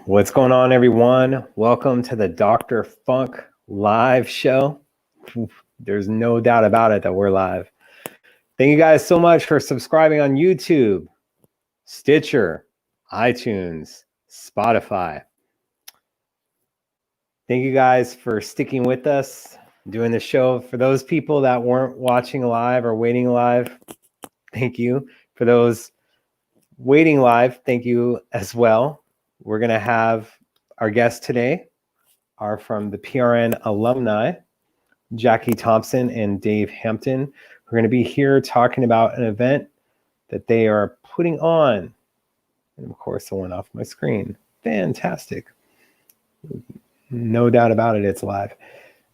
What's going on, everyone? Welcome to the Dr. Funk live show. There's no doubt about it that we're live. Thank you guys so much for subscribing on YouTube, Stitcher, iTunes, Spotify. Thank you guys for sticking with us, doing the show. For those people that weren't watching live or waiting live, thank you. For those waiting live, thank you as well. We're going to have our guests today are from the PRN Alumni, Jacqui Thompson and Dave Hampton. We're going to be here talking about an event that they are putting on. And of course, it went off my screen. Fantastic. No doubt about it, it's live.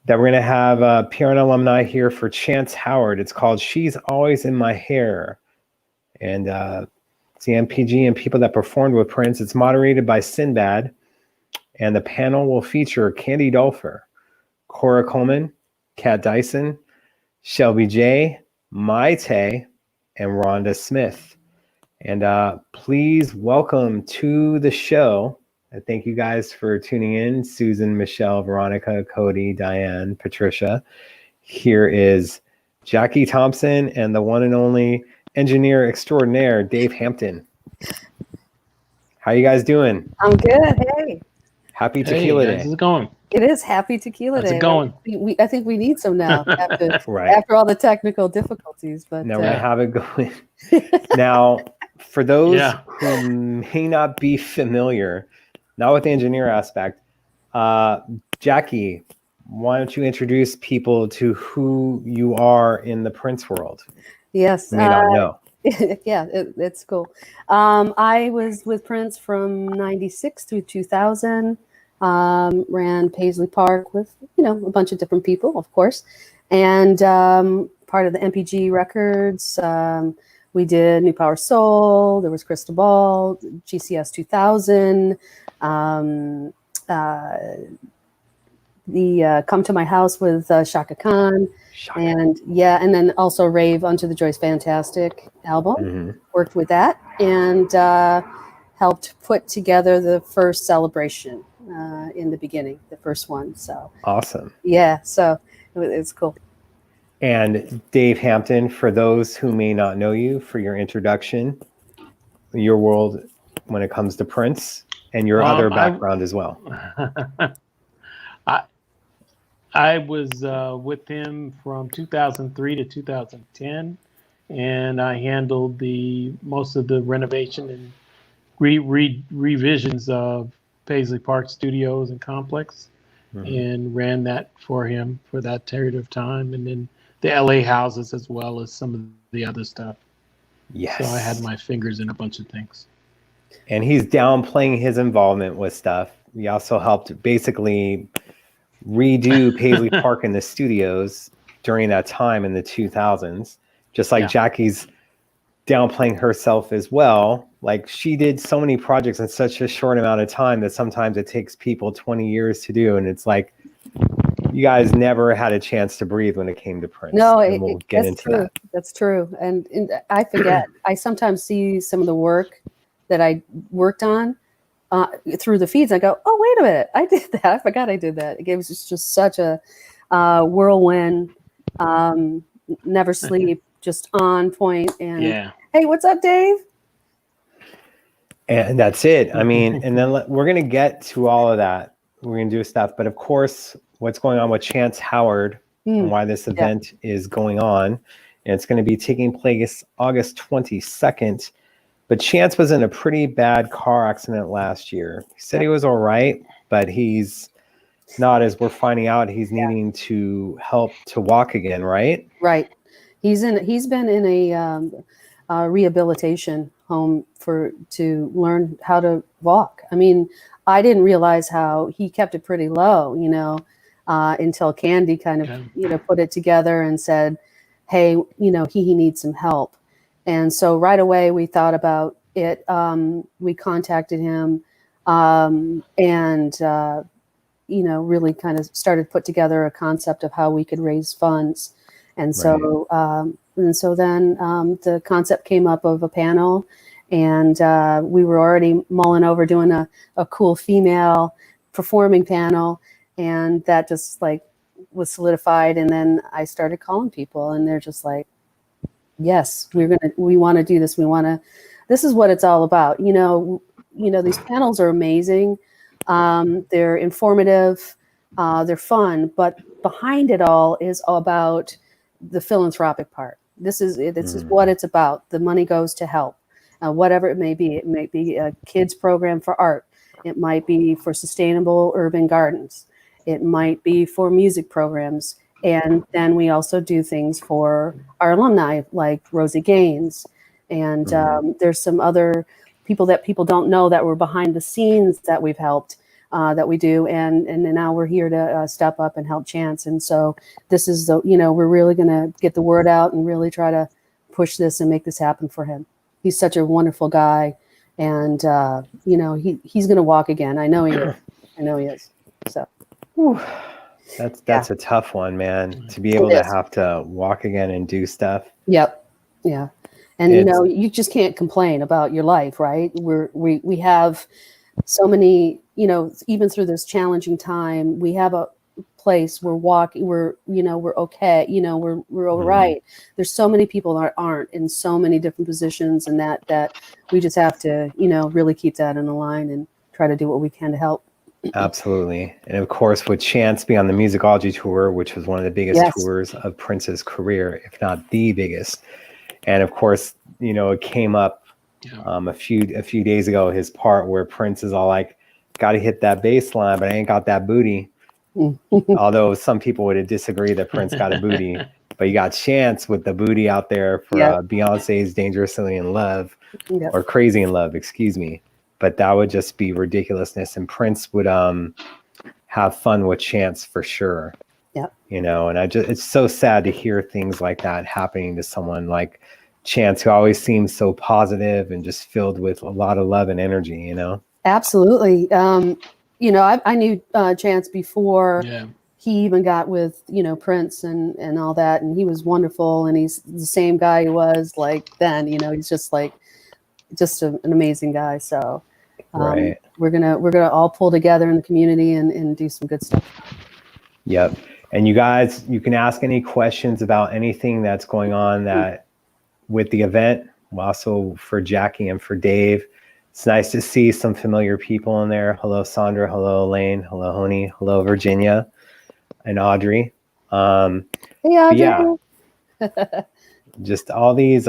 That we're going to have PRN Alumni here for Chance Howard. It's called She's Always in My Hair. And it's the MPG and people that performed with Prince. It's moderated by Sinbad. And the panel will feature Candy Dolfer, Cora Coleman, Kat Dyson, Shelby J, Maite, and Rhonda Smith. And please welcome to the show. Thank you guys for tuning in. Susan, Michelle, Veronica, Cody, Diane, Patricia. Here is Jacqui Thompson and the one and only engineer extraordinaire, Dave Hampton. How you guys doing? I'm good. Hey. Happy Tequila Day. How's it going? It is Happy Tequila Day. How's it going? I think we need some now Right. after all the technical difficulties. But now we have it going. Now, for those who may not be familiar, not with the engineer aspect, Jacqui, why don't you introduce people to who you are in the Prince world? Yes. Who may not know. Yeah, it's cool. I was with Prince from 96 through 2000. Ran Paisley Park with, a bunch of different people, of course. And part of the MPG Records. We did New Power Soul. There was Crystal Ball, GCS 2000. The Come to My House with Shaka Khan. And then also Rave Unto the Joy's Fantastic album. Mm-hmm. Worked with that and helped put together the first celebration in the beginning, the first one. So awesome. Yeah, so it's cool. And Dave Hampton, for those who may not know you, for your introduction, your world when it comes to Prince and your other background as well. I was with him from 2003 to 2010, and I handled most of the renovation and revisions of Paisley Park Studios and Complex, and ran that for him for that period of time, and then the LA houses as well as some of the other stuff. Yes. So I had my fingers in a bunch of things. And he's downplaying his involvement with stuff. He also helped basically redo Paisley Park in the studios during that time in the 2000s, just like Jacqui's downplaying herself as well. Like, she did so many projects in such a short amount of time that sometimes it takes people 20 years to do. And it's like, you guys never had a chance to breathe when it came to Prince. No, we'll get into true. that. That's true. And I forget. I sometimes see some of the work that I worked on through the feeds. I go, oh, wait a minute. I did that. I forgot I did that. It was just such a whirlwind, never sleep, just on point. And hey, what's up, Dave? And that's it. I mean, and then we're going to get to all of that. We're going to do stuff. But of course, what's going on with Chance Howard and why this event is going on. And it's going to be taking place August 22nd. But Chance was in a pretty bad car accident last year. He said he was all right, but he's not, as we're finding out, he's needing to help to walk again, right? Right. He's been in a rehabilitation home to learn how to walk. I mean, I didn't realize how he kept it pretty low, until Candy kind of, put it together and said, hey, he needs some help. And so right away we thought about it. We contacted him and, really kind of started put together a concept of how we could raise funds. And so, then the concept came up of a panel, And we were already mulling over doing a cool female performing panel, and that just like was solidified. And then I started calling people, and they're just like, yes, we want to do this. This is what it's all about. These panels are amazing. They're informative, they're fun, but behind it all is about the philanthropic part. This is what it's about. The money goes to help, whatever it may be. It may be a kids program for art. It might be for sustainable urban gardens. It might be for music programs. And then we also do things for our alumni, like Rosie Gaines. And there's some other people that people don't know that were behind the scenes that we've helped, that we do. And now we're here to step up and help Chance. And so this is we're really going to get the word out and really try to push this and make this happen for him. He's such a wonderful guy. And, he's going to walk again. I know he is. So. Whew. That's a tough one, man, to be able to have to walk again and do stuff. Yep. Yeah. And, you just can't complain about your life, right? We have so many, even through this challenging time, we have a place we're walking, we're okay, we're all right. There's so many people that aren't in so many different positions, and that we just have to, really keep that in the line and try to do what we can to help. Absolutely. And of course, with Chance being on the Musicology tour, which was one of the biggest tours of Prince's career, if not the biggest. And of course, it came up a few days ago, his part where Prince is all like, got to hit that bass line, but I ain't got that booty. Although some people would disagree that Prince got a booty, but you got Chance with the booty out there for Beyonce's Dangerously in Love, or Crazy in Love, excuse me. But that would just be ridiculousness. And Prince would have fun with Chance for sure. Yeah. And it's so sad to hear things like that happening to someone like Chance, who always seems so positive and just filled with a lot of love and energy, Absolutely. I knew Chance before he even got with, Prince and all that. And he was wonderful. And he's the same guy he was like then, he's just like, an amazing guy. So we're gonna all pull together in the community and do some good stuff. Yep. And you guys, you can ask any questions about anything that's going on that with the event. Also for Jacqui and for Dave. It's nice to see some familiar people in there. Hello, Sandra. Hello, Elaine. Hello, Honey. Hello, Virginia and Audrey. Hey, Audrey. Yeah. Just all these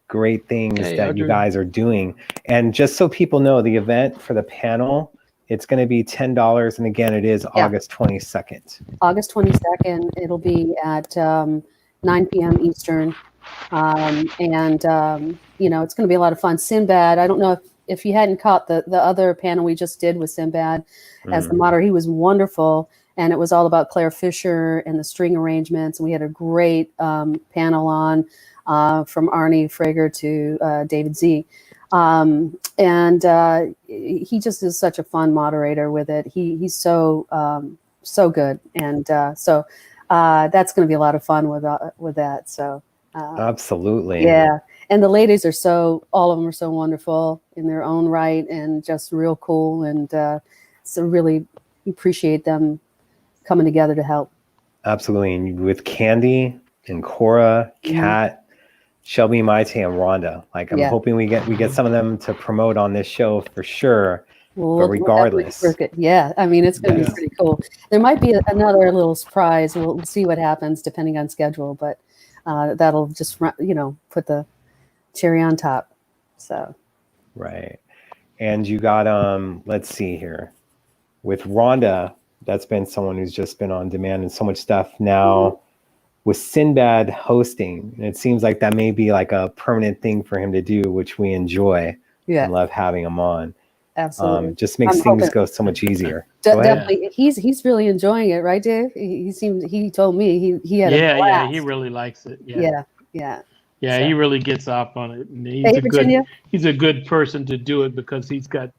great things that you guys are doing. And just so people know, the event for the panel, it's going to be $10. And again, it is August 22nd. August 22nd. It'll be at 9 p.m. Eastern. It's going to be a lot of fun. Sinbad, I don't know if you hadn't caught the other panel we just did with Sinbad as the moderator. He was wonderful. And it was all about Claire Fisher and the string arrangements. And we had a great panel on from Arnie Frager to David Z. He just is such a fun moderator with it. He's so good. And so that's going to be a lot of fun with that. So absolutely. Yeah. And the ladies all of them are so wonderful in their own right and just real cool. And so really appreciate them coming together to help. Absolutely. And with Candy and Cora, Kat, Shelby, Maite, and Rhonda. Like I'm hoping we get some of them to promote on this show for sure. But regardless. Yeah. I mean, it's going to be pretty cool. There might be another little surprise. We'll see what happens depending on schedule, but that'll just, put the cherry on top. So. Right. And you got, let's see here with Rhonda, that's been someone who's just been on demand and so much stuff now with Sinbad hosting. And it seems like that may be like a permanent thing for him to do, which we enjoy and love having him on. Absolutely. Just makes things go so much easier. Definitely. He's really enjoying it, right, Dave? He told me he had a blast. Yeah, he really likes it. Yeah. So. He really gets off on it. And he's a good person to do it because he's got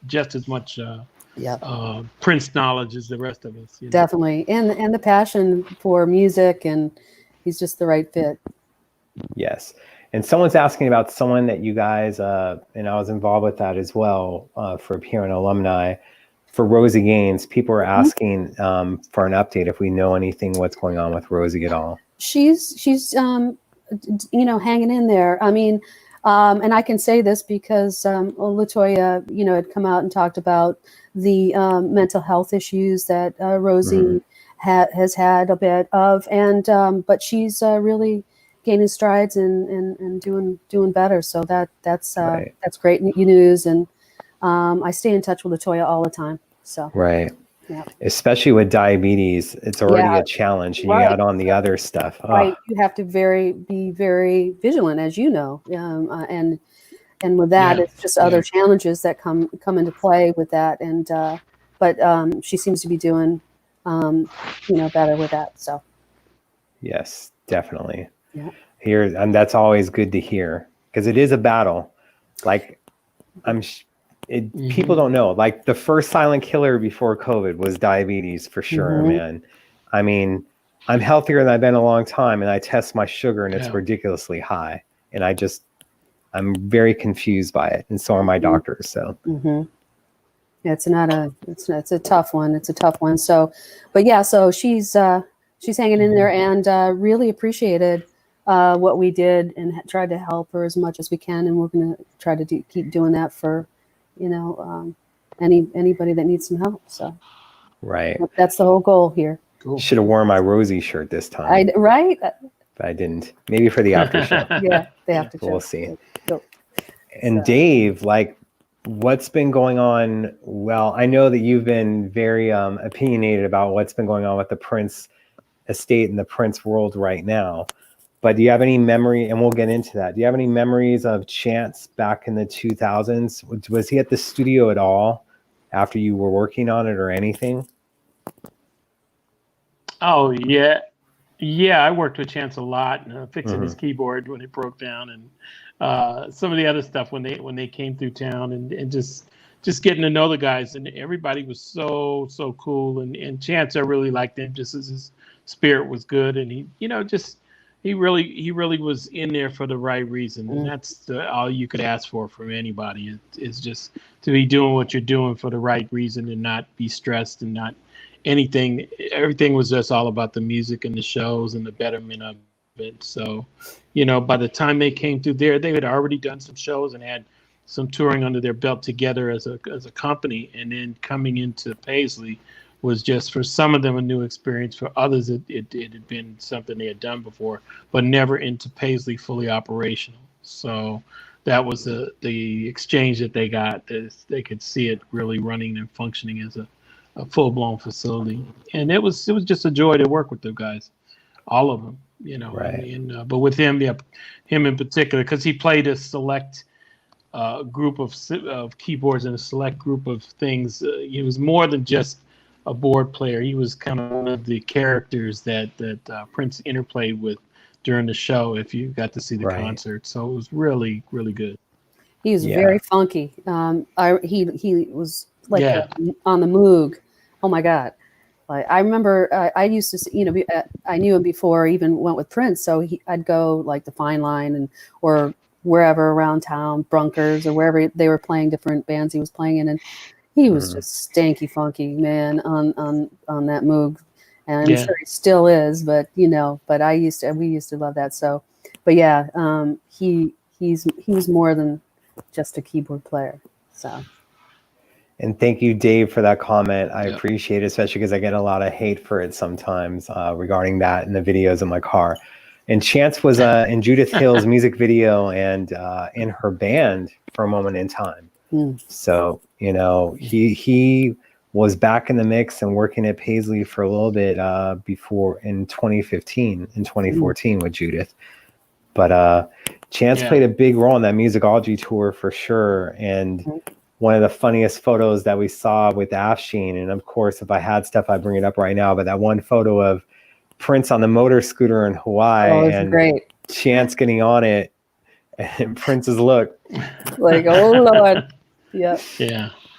just as much Prince knowledge as the rest of us. Definitely. And the passion for music, and he's just the right fit. Yes. And someone's asking about someone that you guys, and I was involved with that as well, for PRN Alumni, for Rosie Gaines. People are asking for an update if we know anything, what's going on with Rosie at all. She's you know, hanging in there. I mean, and I can say this because LaToya, you know, had come out and talked about the mental health issues that Rosie has had a bit of, and but she's really gaining strides and doing better. So that's great news, and I stay in touch with LaToya all the time. So yeah. Especially with diabetes, it's already a challenge, and you add on the other stuff. Right, you have to be very vigilant, as you know, and with that, it's just other challenges that come into play with that. And but she seems to be doing, you know, better with that. So yes, definitely. Yeah. Here, and that's always good to hear, because it is a battle. Like people don't know, like the first silent killer before COVID was diabetes, for sure, man. I mean, I'm healthier than I've been in a long time, and I test my sugar and it's ridiculously high. And I'm very confused by it. And so are my doctors. So yeah, it's a tough one. It's a tough one. So, but yeah, so she's hanging in there, and really appreciated what we did, and tried to help her as much as we can. And we're going to try to keep doing that for, you know, anybody that needs some help. So that's the whole goal here. Cool. Should have worn my Rosie shirt this time. But I didn't. Maybe for the after show. Yeah, the after show. We'll see. And Dave, like, what's been going on? Well, I know that you've been very opinionated about what's been going on with the Prince estate and the Prince world right now. But do you have any memory, and we'll get into that, do you have any memories of Chance back in the 2000s? Was he at the studio at all after you were working on it or anything? Oh, yeah. Yeah, I worked with Chance a lot, fixing his keyboard when it broke down, and some of the other stuff when they came through town, and just getting to know the guys. And everybody was so cool. And Chance, I really liked him, just as his spirit was good. And he, you know, he really was in there for the right reason. And that's all you could ask for from anybody, is just to be doing what you're doing for the right reason, and not be stressed, and not anything. Everything was just all about the music and the shows and the betterment of it. So, you know, by the time they came through there, they had already done some shows and had some touring under their belt together as a company. And then coming into Paisley was just, for some of them, a new experience. For others, it had been something they had done before, but never into Paisley fully operational. So that was the exchange that they got. They could see it really running and functioning as a full-blown facility. And it was just a joy to work with the guys, all of them, you know. And but with him, him in particular, because he played a select group of keyboards and a select group of things. He was more than just a board player. He was kind of one of the characters that Prince interplayed with during the show, if you got to see the concert. So it was really, really good. He was very funky. He was like on the Moog. Oh my God. Like, I remember I used to, you know, I knew him before I even went with Prince. So I'd go like the Fine Line or wherever around town, Brunkers or wherever they were playing, different bands he was playing in. And he was just stanky funky, man, on that Moog. And I'm sure he still is, but you know, but we used to love that. So, but yeah, he was more than just a keyboard player. So. And thank you, Dave, for that comment. I appreciate it, especially because I get a lot of hate for it sometimes regarding that in the videos in my car. And Chance was in Judith Hill's music video and in her band for a moment in time. So, you know, he was back in the mix and working at Paisley for a little bit before in 2014 with Judith. But Chance played a big role in that musicology tour for sure. And one of the funniest photos that we saw with Afshin, and of course, if I had stuff, I'd bring it up right now, but that one photo of Prince on the motor scooter in Hawaii and great. Chance getting on it, and Prince's look. Like, oh, Lord. Yeah.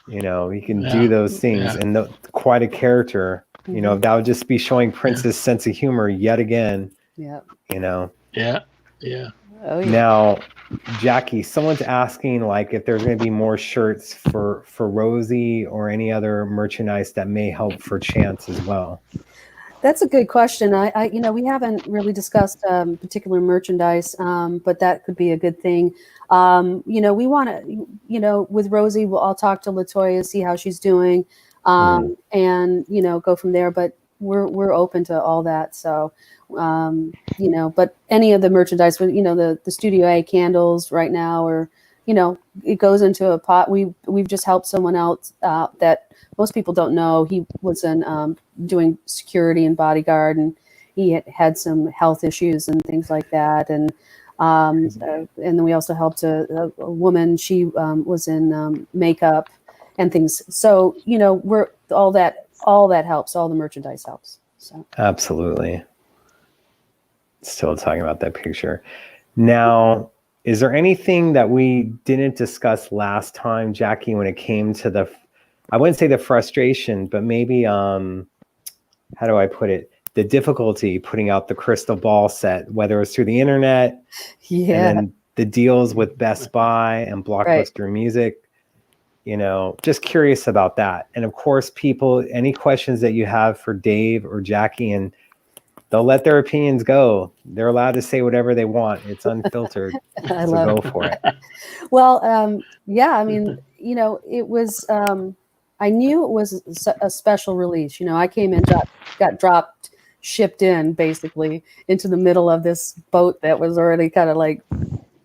You know, he can do those things, and quite a character. You know, that would just be showing Prince's sense of humor yet again. You know. Oh, yeah. Now, Jacqui, someone's asking like if there's going to be more shirts for Rosie or any other merchandise that may help for Chance as well. That's a good question. I we haven't really discussed particular merchandise, but that could be a good thing. We want to, with Rosie, I'll talk to LaToya, see how she's doing, and go from there. But we're open to all that. So, but any of the merchandise, the Studio A candles right now, or it goes into a pot. We've just helped someone else that most people don't know. He was doing security and bodyguard, and he had some health issues and things like that. And then we also helped a woman. She was in makeup and things. So we're all that helps. All the merchandise helps. So absolutely. Still talking about that picture. Now, is there anything that we didn't discuss last time, Jacqui, when it came to I wouldn't say the frustration, but maybe, how do I put it? The difficulty putting out the crystal ball set, whether it was through the internet, and then the deals with Best Buy and Blockbuster Music, just curious about that. And of course, people, any questions that you have for Dave or Jacqui, and they'll let their opinions go. They're allowed to say whatever they want. It's unfiltered. I so love go for it. Well, I mean, it was, I knew it was a special release. I came in, got dropped, shipped in basically into the middle of this boat that was already kind of like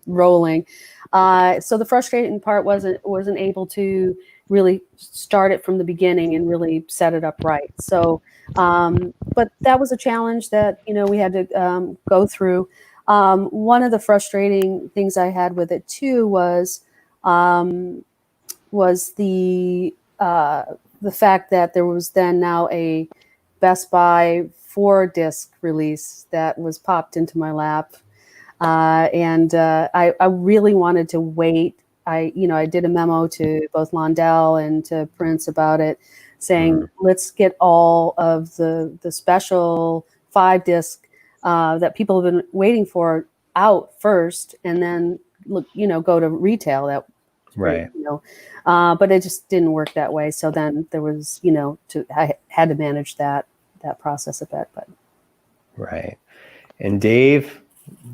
rolling. So the frustrating part wasn't able to really start it from the beginning and really set it up right. So, but that was a challenge that, we had to go through. One of the frustrating things I had with it too was the fact that there was then now a Best Buy 4-disc release that was popped into my lap. And I really wanted to wait. I did a memo to both Londell and to Prince about it, saying, let's get all of the special 5-disc that people have been waiting for out first, and then go to retail. That but it just didn't work that way. So then there was, I had to manage that process a bit. But right. And Dave,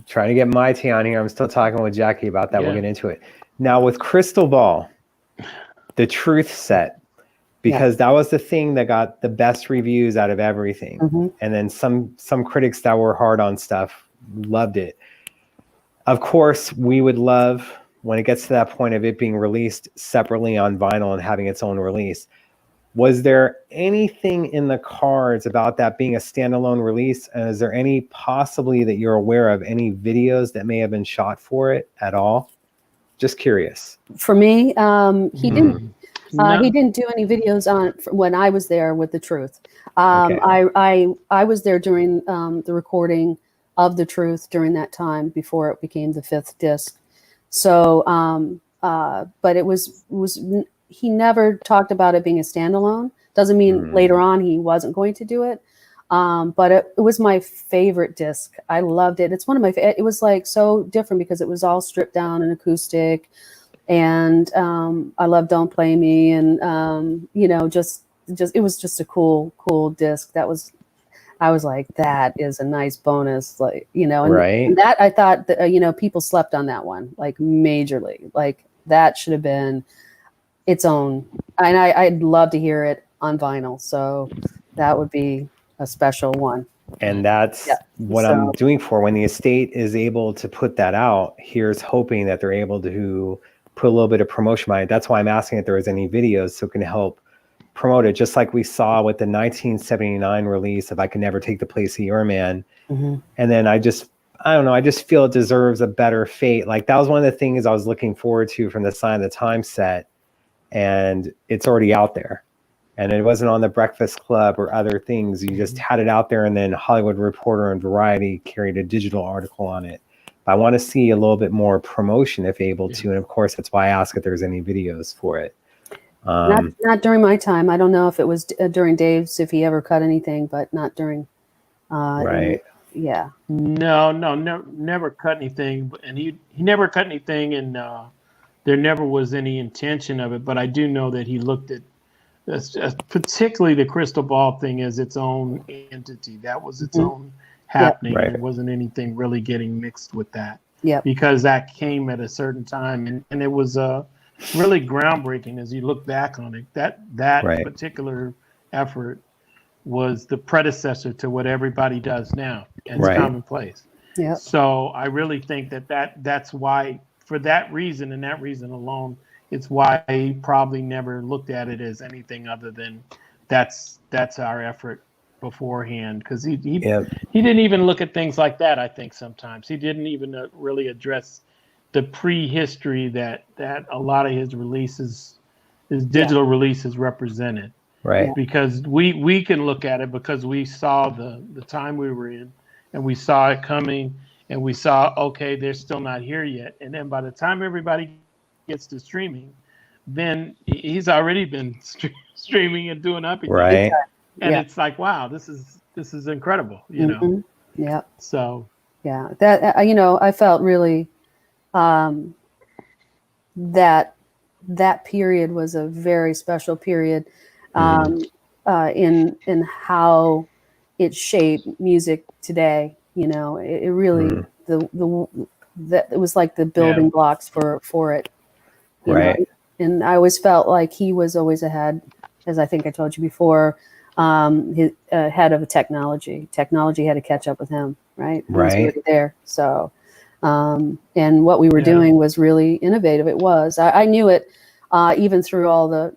trying to get my tea on here. I'm still talking with Jacqui about that. We'll get into it. Now with Crystal Ball, the truth set, because that was the thing that got the best reviews out of everything. And then some critics that were hard on stuff loved it. Of course, we would love, when it gets to that point of it being released separately on vinyl and having its own release, was there anything in the cards about that being a standalone release? And is there any possibly that you're aware of any videos that may have been shot for it at all? Just curious. For me, he didn't. He didn't do any videos on when I was there with The Truth. I was there during the recording of The Truth during that time before it became the 5th disc. So, but it was he never talked about it being a standalone. Doesn't mean later on he wasn't going to do it. But it was my favorite disc. I loved it. It's one of my. It was like so different because it was all stripped down and acoustic, and I love "Don't Play Me," and just it was just a cool disc. I was like, that is a nice bonus, like and that I thought that people slept on that one like majorly. Like that should have been its own, and I'd love to hear it on vinyl. So that would be a special one. And that's what I'm doing for when the estate is able to put that out. Here's hoping that they're able to put a little bit of promotion behind it. That's why I'm asking if there was any videos so it can help promote it, just like we saw with the 1979 release of I Can Never Take the Place of Your Man. And then I don't know, I just feel it deserves a better fate. Like that was one of the things I was looking forward to from the Sign of the Times set, and it's already out there. And it wasn't on the Breakfast Club or other things. You just had it out there, and then Hollywood Reporter and Variety carried a digital article on it. But I want to see a little bit more promotion if able to. And of course, that's why I ask if there's any videos for it. Not during my time. I don't know if it was during Dave's, if he ever cut anything, but not during. Yeah. No, never cut anything, and he never cut anything, and there never was any intention of it. But I do know that he looked at particularly the crystal ball thing as its own entity. That was its own happening. Yep. Right. There wasn't anything really getting mixed with that. Yeah. Because that came at a certain time, and it was really groundbreaking as you look back on it. That Right. particular effort was the predecessor to what everybody does now, and it's Right. commonplace. Yeah. So I really think that's why, for that reason and that reason alone, it's why he probably never looked at it as anything other than that's our effort beforehand, because he didn't even look at things like that. I think sometimes he didn't even really address the prehistory that a lot of his releases, his digital releases, represented. Right. Because we can look at it because we saw the time we were in, and we saw it coming, and we saw, okay, they're still not here yet. And then by the time everybody gets to streaming, then he's already been streaming and doing up. Right. And it's like, wow, this is incredible, you know? Yeah. So. Yeah, that, I felt really that period was a very special period in how it shaped music today. You know, it really, it was like the building blocks for it. You know? And I always felt like he was always ahead, as I think I told you before, his head of technology. Technology had to catch up with him, right? He was already there. So, and what we were doing was really innovative. It was. I knew it, even through all the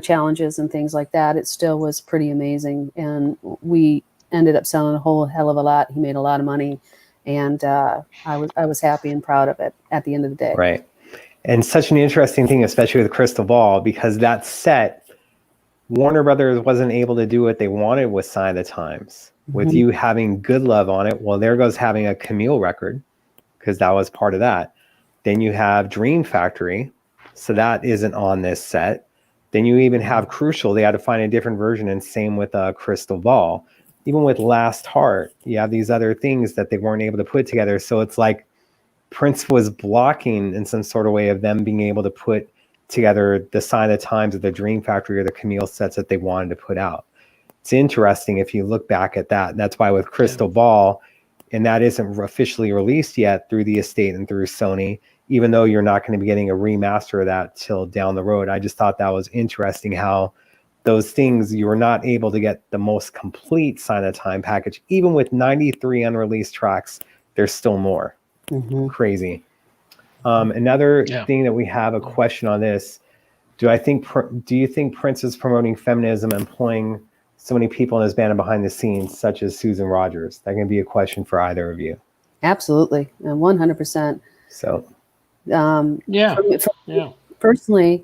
challenges and things like that. It still was pretty amazing, and we ended up selling a whole hell of a lot. He made a lot of money, and I was happy and proud of it at the end of the day. Right. And such an interesting thing, especially with Crystal Ball, because that set, Warner Brothers wasn't able to do what they wanted with Sign of the Times. With you having Good Love on it, well, there goes having a Camille record, because that was part of that. Then you have Dream Factory, so that isn't on this set. Then you even have Crucial. They had to find a different version, and same with Crystal Ball. Even with Last Heart, you have these other things that they weren't able to put together. So it's like Prince was blocking in some sort of way of them being able to put together the Sign of the Times or the Dream Factory or the Camille sets that they wanted to put out. It's interesting if you look back at that. That's why with Crystal Ball, and that isn't officially released yet through the estate and through Sony, even though you're not going to be getting a remaster of that till down the road. I just thought that was interesting how those things, you were not able to get the most complete Sign of the Time package. Even with 93 unreleased tracks, there's still more. Crazy. Another thing that we have a question on this. Do you think Prince is promoting feminism, employing so many people in his band and behind the scenes, such as Susan Rogers? That can be a question for either of you. Absolutely, and 100%. So, personally,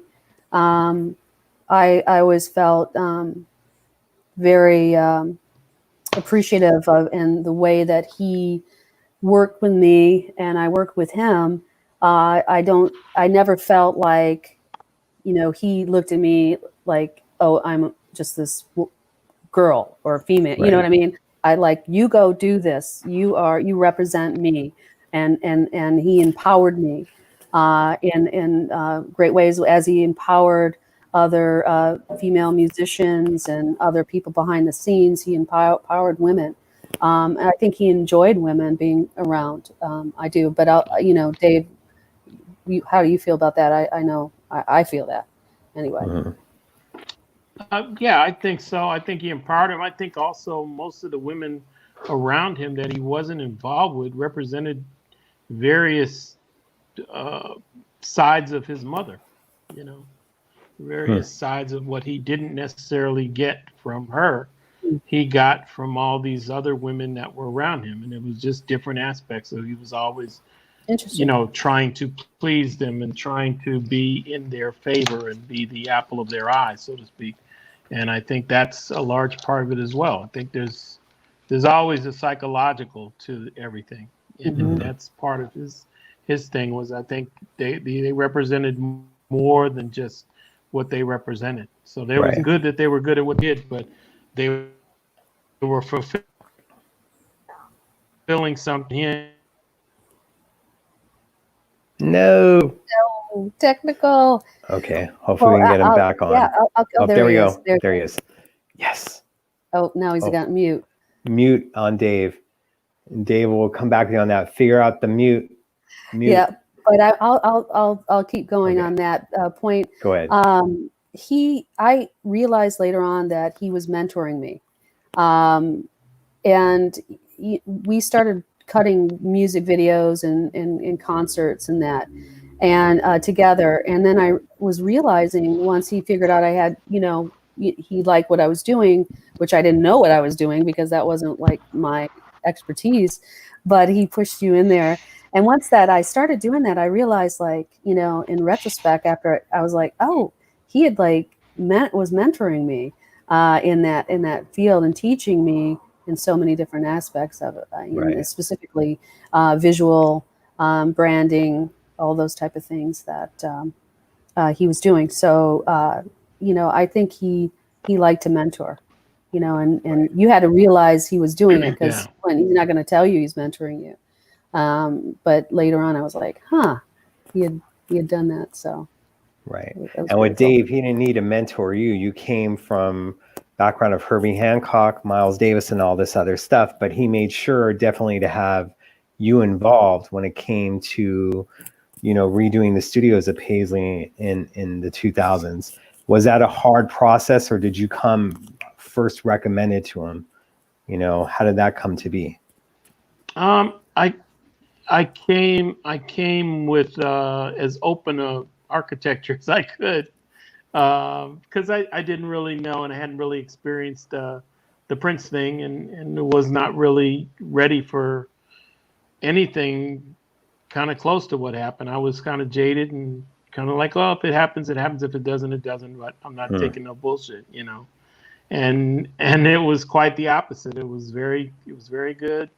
I always felt very appreciative of, and the way that he worked with me and I worked with him. I never felt like, he looked at me like, oh, I'm just this girl or female. You know what I mean? I like, you go do this. You represent me, and he empowered me in great ways, as he empowered other female musicians and other people behind the scenes. He empowered women. And I think he enjoyed women being around. I do, but Dave, how do you feel about that? I know I feel that anyway. I think so. I think he empowered him. I think also most of the women around him that he wasn't involved with represented various sides of his mother, various sides of what he didn't necessarily get from her. He got from all these other women that were around him, and it was just different aspects. So he was always, trying to please them and trying to be in their favor and be the apple of their eye, so to speak. And I think that's a large part of it as well. I think there's always a psychological to everything, and that's part of his thing. Was I think they represented more than just what they represented. So it was good that they were good at what they did, but they were fulfilling something. No. Technical. Okay. Hopefully we can get him back on. Yeah. Oh, there we go. There he is. Yes. Oh, now he's got mute. Mute on Dave. Dave will come back to you on that. Figure out the mute. Yeah, but I'll keep going on that point. Go ahead. I realized later on that he was mentoring me, and we started cutting music videos and concerts and that, and together. And then I was realizing once he figured out I had, he liked what I was doing, which I didn't know what I was doing because that wasn't like my expertise, but he pushed you in there. And once that I started doing that, I realized, like, in retrospect, after I was like, oh, he had was mentoring me in that field and teaching me in so many different aspects of it, Right. specifically visual branding, all those type of things that he was doing. So, I think he liked to mentor, and you had to realize he was doing it because when he's not going to tell you he's mentoring you. But later on I was like, he had done that. So. Right. And with Dave, he didn't need to mentor you. You came from background of Herbie Hancock, Miles Davis, and all this other stuff, but he made sure definitely to have you involved when it came to, redoing the studios at Paisley in the 2000s. Was that a hard process, or did you come first recommended to him? How did that come to be? I came with as open a architecture as I could, because I didn't really know, and I hadn't really experienced the Prince thing, and was not really ready for anything kind of close to what happened. I was kind of jaded and kind of like, well, if it happens, it happens. If it doesn't, it doesn't. But I'm not taking no bullshit, And it was quite the opposite. It was very good.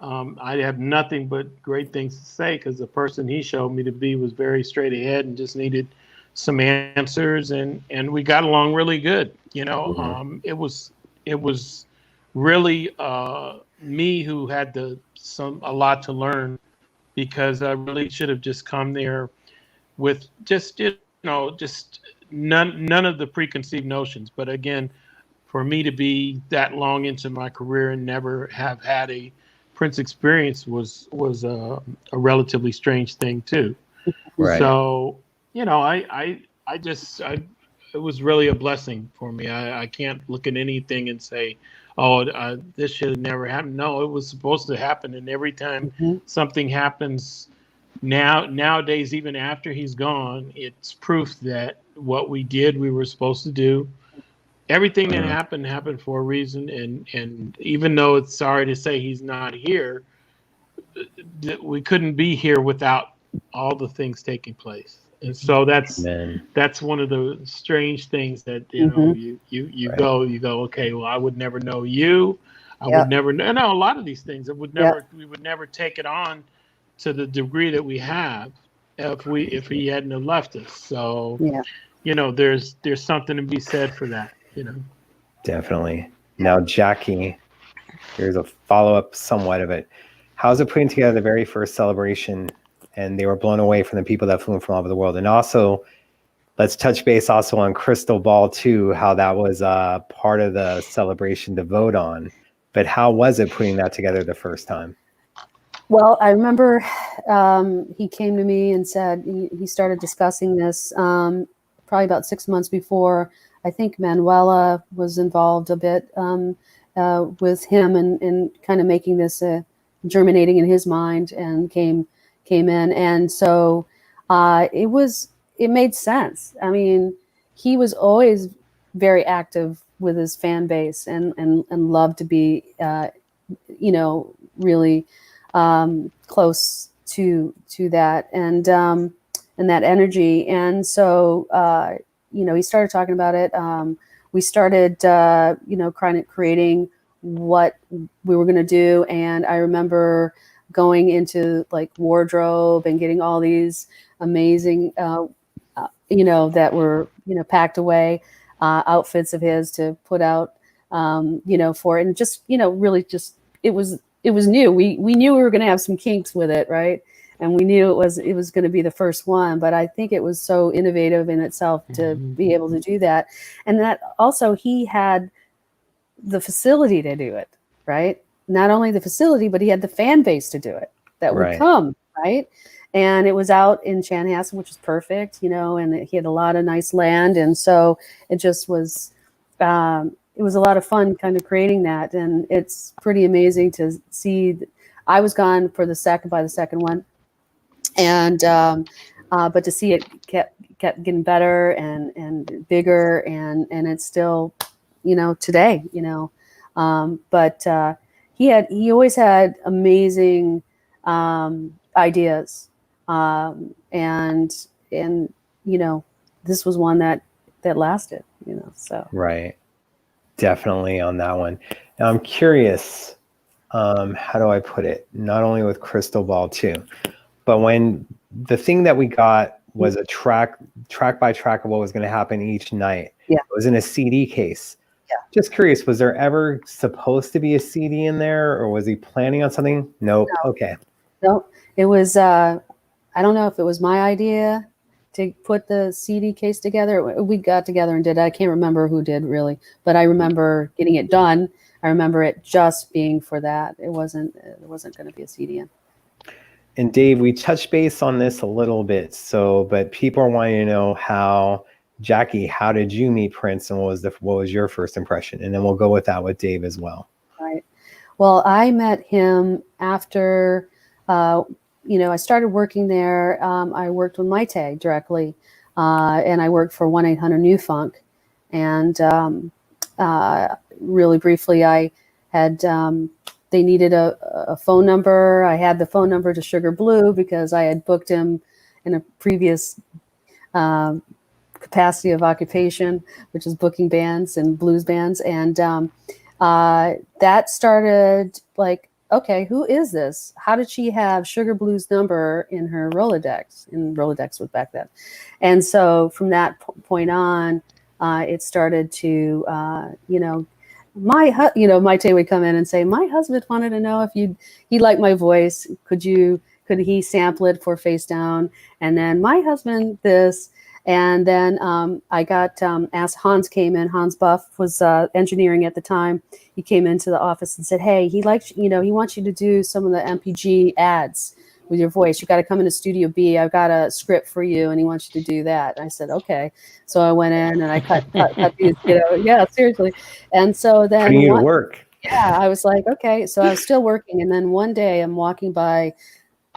I have nothing but great things to say because the person he showed me to be was very straight ahead and just needed some answers, and we got along really good. It was really me who had a lot to learn, because I really should have just come there with just none of the preconceived notions. But again, for me to be that long into my career and never have had a Prince experience was a relatively strange thing too. Right. So, it was really a blessing for me. I can't look at anything and say, oh, this should have never happened. No, it was supposed to happen. And every time something happens nowadays, even after he's gone, it's proof that what we did, we were supposed to do. Everything that happened for a reason, and even though it's sorry to say he's not here, we couldn't be here without all the things taking place. And so that's one of the strange things that you go, okay, well, I would never know you, I would never know a lot of these things. We would never take it on to the degree that we have if he hadn't have left us. So there's something to be said for that. Definitely. Now, Jacqui, here's a follow-up somewhat of it. How's it putting together the very first celebration, and they were blown away from the people that flew in from all over the world? And also, let's touch base also on Crystal Ball too, how that was part of the celebration to vote on. But how was it putting that together the first time? Well, I remember he came to me and said he started discussing this probably about 6 months before. I think Manuela was involved a bit with him and kind of making this germinating in his mind, and came in. And so it made sense. I mean, he was always very active with his fan base and loved to be, really close to that and that energy. And so, he started talking about it. We started, kind of creating what we were going to do. And I remember going into like wardrobe and getting all these amazing, that were, packed away outfits of his to put out for it. And just, really just, it was new. We knew we were going to have some kinks with it. Right. And we knew it was going to be the first one, but I think it was so innovative in itself to be able to do that. And that also he had the facility to do it, right? Not only the facility, but he had the fan base to do it that would come, right? And it was out in Chanhassen, which was perfect, and he had a lot of nice land. And so it just was, it was a lot of fun kind of creating that. And it's pretty amazing to see. I was gone for the second one. And, but to see it kept getting better and bigger and it's still, today, but, he always had amazing, ideas. And this was one that lasted, so. Right. Definitely on that one. Now I'm curious, how do I put it? Not only with Crystal Ball too, but when the thing that we got was a track by track of what was going to happen each night. Yeah. It was in a CD case. Yeah. Just curious, was there ever supposed to be a CD in there, or was he planning on something? Nope. No. Okay. No, it was, I don't know if it was my idea to put the CD case together. We got together and did it. I can't remember who did really, but I remember getting it done. I remember it just being for that. There wasn't going to be a CD in. And Dave, we touched base on this a little bit. But people are wanting to know Jacqui, how did you meet Prince, and what was your first impression? And then we'll go with that with Dave as well. Right. Well, I met him after, I started working there. I worked with MyTag directly, and I worked for 1-800-NEW-FUNK. And really briefly, I had, they needed a phone number. I had the phone number to Sugar Blue because I had booked him in a previous capacity of occupation, which is booking bands and blues bands. And that started like, okay, who is this? How did she have Sugar Blue's number in her Rolodex? And Rolodex was back then. And so from that point on, it started to, MyTag would come in and say, my husband wanted to know if he liked my voice. Could he sample it for Face Down? And then my husband this. And then I got asked, Hans came in, Hans Buff was engineering at the time. He came into the office and said, hey, he likes, he wants you to do some of the MPG ads with your voice. You got to come into Studio B. I've got a script for you, and he wants you to do that. And I said, okay. So I went in and I cut these, yeah, seriously. And so then putting you to work. Yeah, I was like, okay. So I was still working, and then one day I'm walking by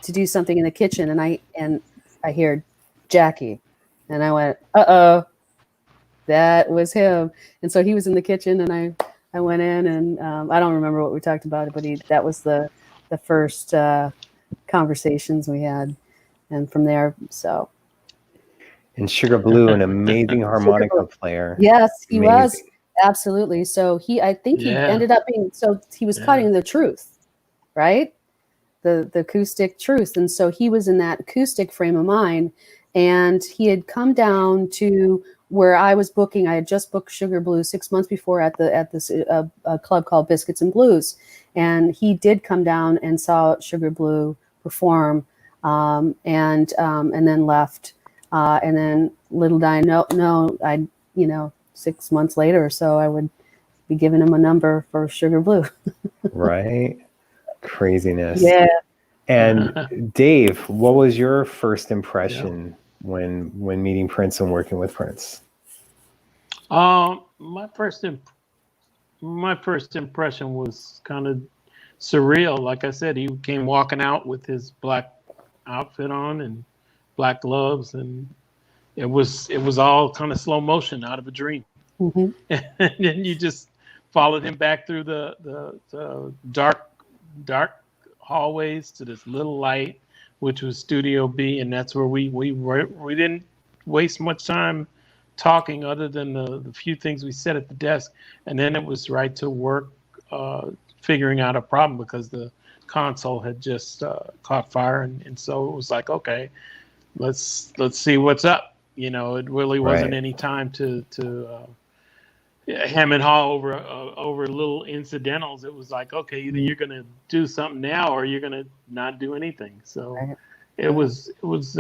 to do something in the kitchen, and I hear Jacqui. And I went, uh-oh, that was him. And so he was in the kitchen, and I went in, and I don't remember what we talked about, but that was the first conversations we had. And from there, so. And Sugar Blue, an amazing harmonica player. Yes, he was. Absolutely. So I think he ended up being, so he was cutting the truth, right? The acoustic truth. And so he was in that acoustic frame of mind. And he had come down to where I was booking. I had just booked Sugar Blue 6 months before at this club called Biscuits and Blues. And he did come down and saw Sugar Blue perform, and then left. And then little did I know, 6 months later or so, I would be giving him a number for Sugar Blue. Right. Craziness. Yeah. And Dave, what was your first impression when meeting Prince and working with Prince? My first impression was kind of surreal. Like I said, he came walking out with his black outfit on and black gloves, and it was all kind of slow motion, out of a dream. Mm-hmm. And then you just followed him back through the dark hallways to this little light, which was Studio B, and that's where we didn't waste much time talking, other than the few things we said at the desk, and then it was right to work figuring out a problem, because the console had just caught fire, and so it was like, okay, let's see what's up. It really wasn't any time to hem and haw over little incidentals. It was like, okay, either you're going to do something now or you're going to not do anything. So it was it was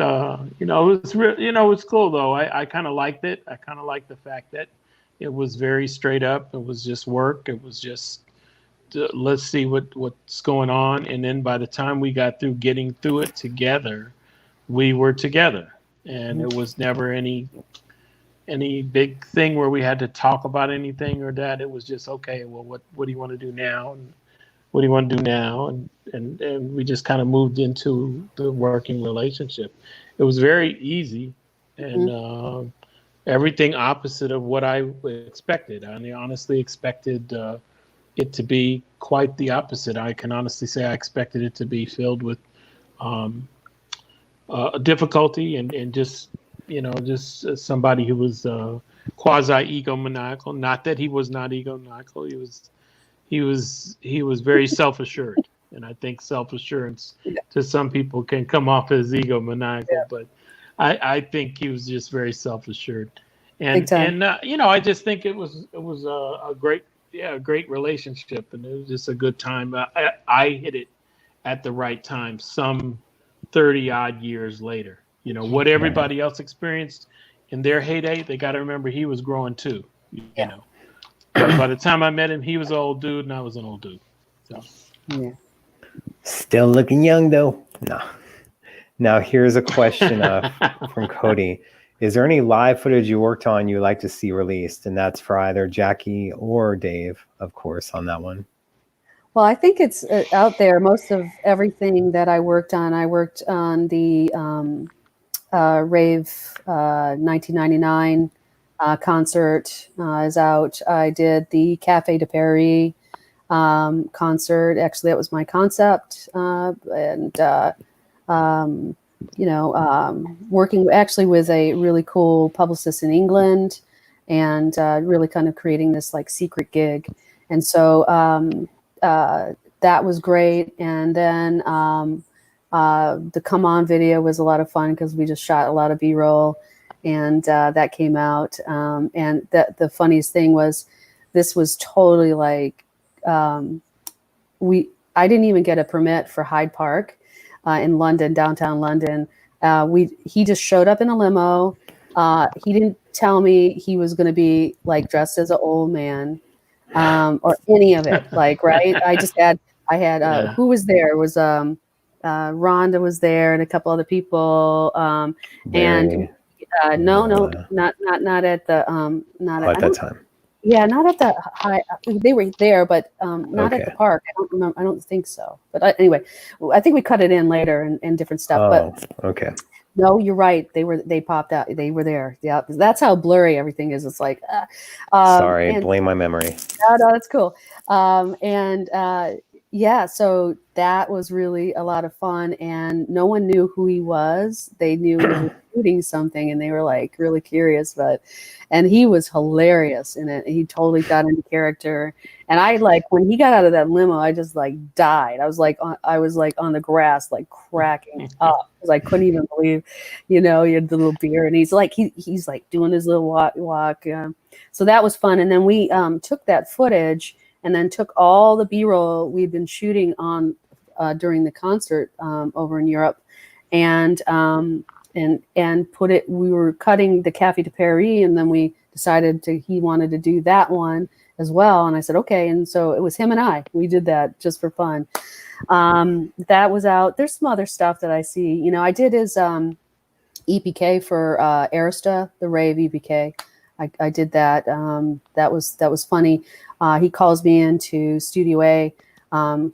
cool though. I kind of liked it. I kind of liked the fact that it was very straight up. It was just work. It was just let's see what's going on. And then by the time we got through getting through it together, we were together, and it was never any big thing where we had to talk about anything or that. It was just, okay, well, what do you want to do now? And what do you want to do now? And we just kind of moved into the working relationship. It was very easy and everything opposite of what I expected. I honestly expected it to be quite the opposite. I can honestly say I expected it to be filled with difficulty and just somebody who was quasi egomaniacal. Not that he was not egomaniacal. He was very self-assured, and I think self-assurance to some people can come off as egomaniacal, but I think he was just very self-assured, and I just think it was a great relationship, and it was just a good time. I hit it at the right time, some 30 odd years later. What everybody else experienced in their heyday, they got to remember he was growing too. But by the time I met him, he was an old dude and I was an old dude. So Still looking young though. No. Now here's a question from Cody. Is there any live footage you worked on you'd like to see released? And that's for either Jacqui or Dave, of course, on that one. Well, I think it's out there. Most of everything that I worked on the Rave 1999 concert is out. I did the Café de Paris concert. Actually, that was my concept. Working actually with a really cool publicist in England and really kind of creating this like secret gig. And so that was great. And then the Come On video was a lot of fun because we just shot a lot of B-roll, and that came out. And the funniest thing was, this was totally like I didn't even get a permit for Hyde Park in London, downtown London. He just showed up in a limo. He didn't tell me he was going to be like dressed as an old man or any of it. Like, right? I had who was there? It was Rhonda was there and a couple other people. Not at the at that time. Yeah, not at the high. They were there, but not at the park. I don't remember. I don't think so. But anyway, I think we cut it in later and different stuff. But okay. No, you're right. They popped out. They were there. Yeah, that's how blurry everything is. It's like, sorry, blame my memory. No, that's cool. So that was really a lot of fun, and no one knew who he was. They knew he was shooting something, and they were like really curious. And he was hilarious in it. He totally got into character. And I when he got out of that limo, I just died. I was like on the grass, like cracking up because I couldn't even believe, he had the little beer, and he's like doing his little walk. So that was fun. And then we took that footage and then took all the B-roll we'd been shooting on during the concert over in Europe, and put it. We were cutting the Café de Paris, and then we decided he wanted to do that one as well. And I said, okay. And so it was him and I. We did that just for fun. That was out. There's some other stuff that I see. I did his EPK for Arista, the Rave EPK. I did that. That was funny. He calls me into Studio A.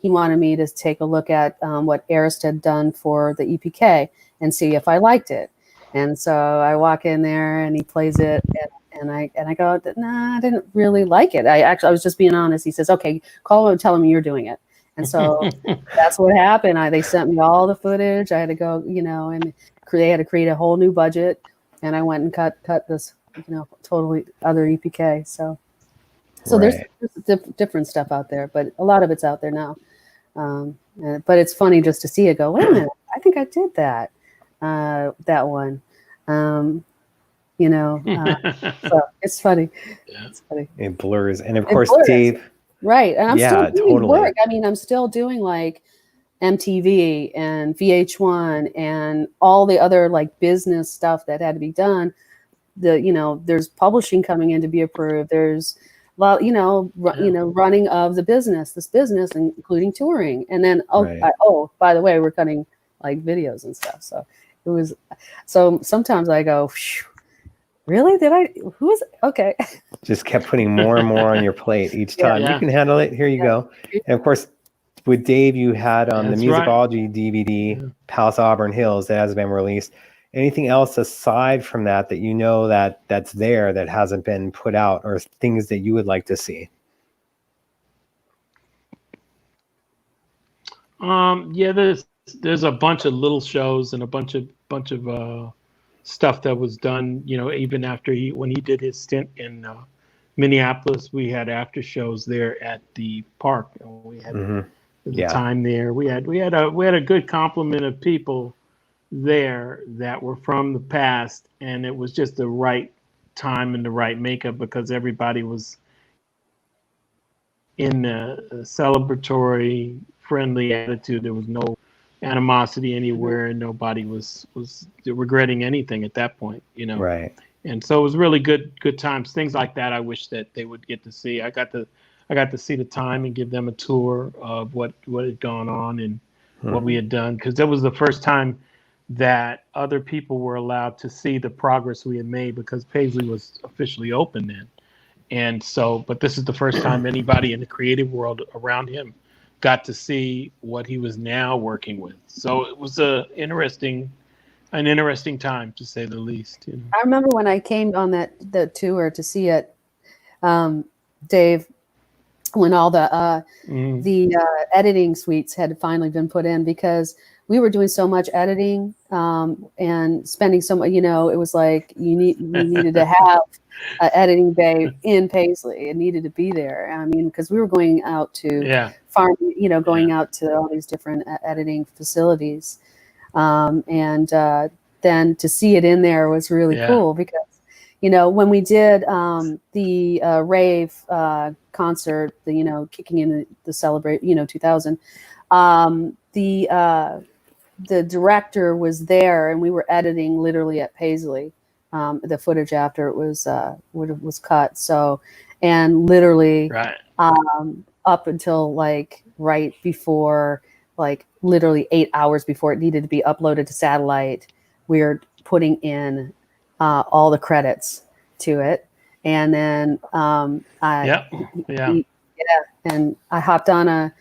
He wanted me to take a look at what Arista had done for the EPK and see if I liked it. And so I walk in there and he plays it, and I go, nah, I didn't really like it. I was just being honest. He says, okay, call him and tell him you're doing it. And so that's what happened. They sent me all the footage. I had to go, and they had to create a whole new budget, and I went and cut this, totally other EPK. So right. There's different stuff out there, but a lot of it's out there now. But it's funny just to see it go, wait a minute, I think I did that one. So it's funny. Yeah. It's funny. It blurs. And of course, Dave. Right. And I'm still doing totally. work. I mean, I'm still doing like MTV and VH1 and all the other like business stuff that had to be done. There's publishing coming in to be approved. There's running of this business, including touring. And then, by the way, we're cutting like videos and stuff. So sometimes I go, really? Who is it? Okay. Just kept putting more and more on your plate each time. You can handle it. Here you go. And of course, with Dave, you had the musicology DVD, Palace Auburn Hills, that has been released. Anything else aside from that that's there that hasn't been put out, or things that you would like to see? There's a bunch of little shows and a bunch of stuff that was done, even after when he did his stint in Minneapolis. We had after shows there at the park, and we had time there. We had a good complement of people there that were from the past, and it was just the right time and the right makeup, because everybody was in a celebratory, friendly attitude. There was no animosity anywhere, and nobody was regretting anything at that point, Right. And so it was really good times. Things like that I wish that they would get to see. I got to see the time and give them a tour of what had gone on and what we had done, because that was the first time that other people were allowed to see the progress we had made, because Paisley was officially open then. And so, but this is the first time anybody in the creative world around him got to see what he was now working with. So it was an interesting time, to say the least. I remember when I came on the tour to see it, Dave, when all the editing suites had finally been put in, because we were doing so much editing and spending so much. It was like we needed to have an editing bay in Paisley. It needed to be there. I mean, because we were going out to farm, out to all these different editing facilities, and then to see it in there was really cool, because when we did the rave concert, kicking in the celebrate 2000, the director was there, and we were editing literally at Paisley, the footage after it was cut. So, and literally up until like right before, like literally 8 hours before it needed to be uploaded to satellite, we were putting in all the credits to it. And then and I hopped on a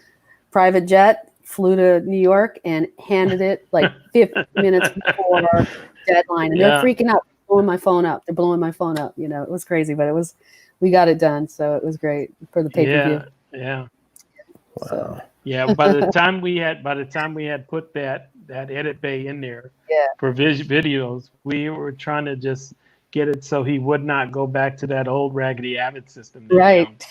private jet, flew to New York, and handed it like 50 minutes before deadline. And they're freaking out, blowing my phone up. They're blowing my phone up. It was crazy, but we got it done. So it was great for the pay-per-view. Yeah. Wow. So, by the time we had put that edit bay in there for videos, we were trying to just get it so he would not go back to that old Raggedy Avid system. Right.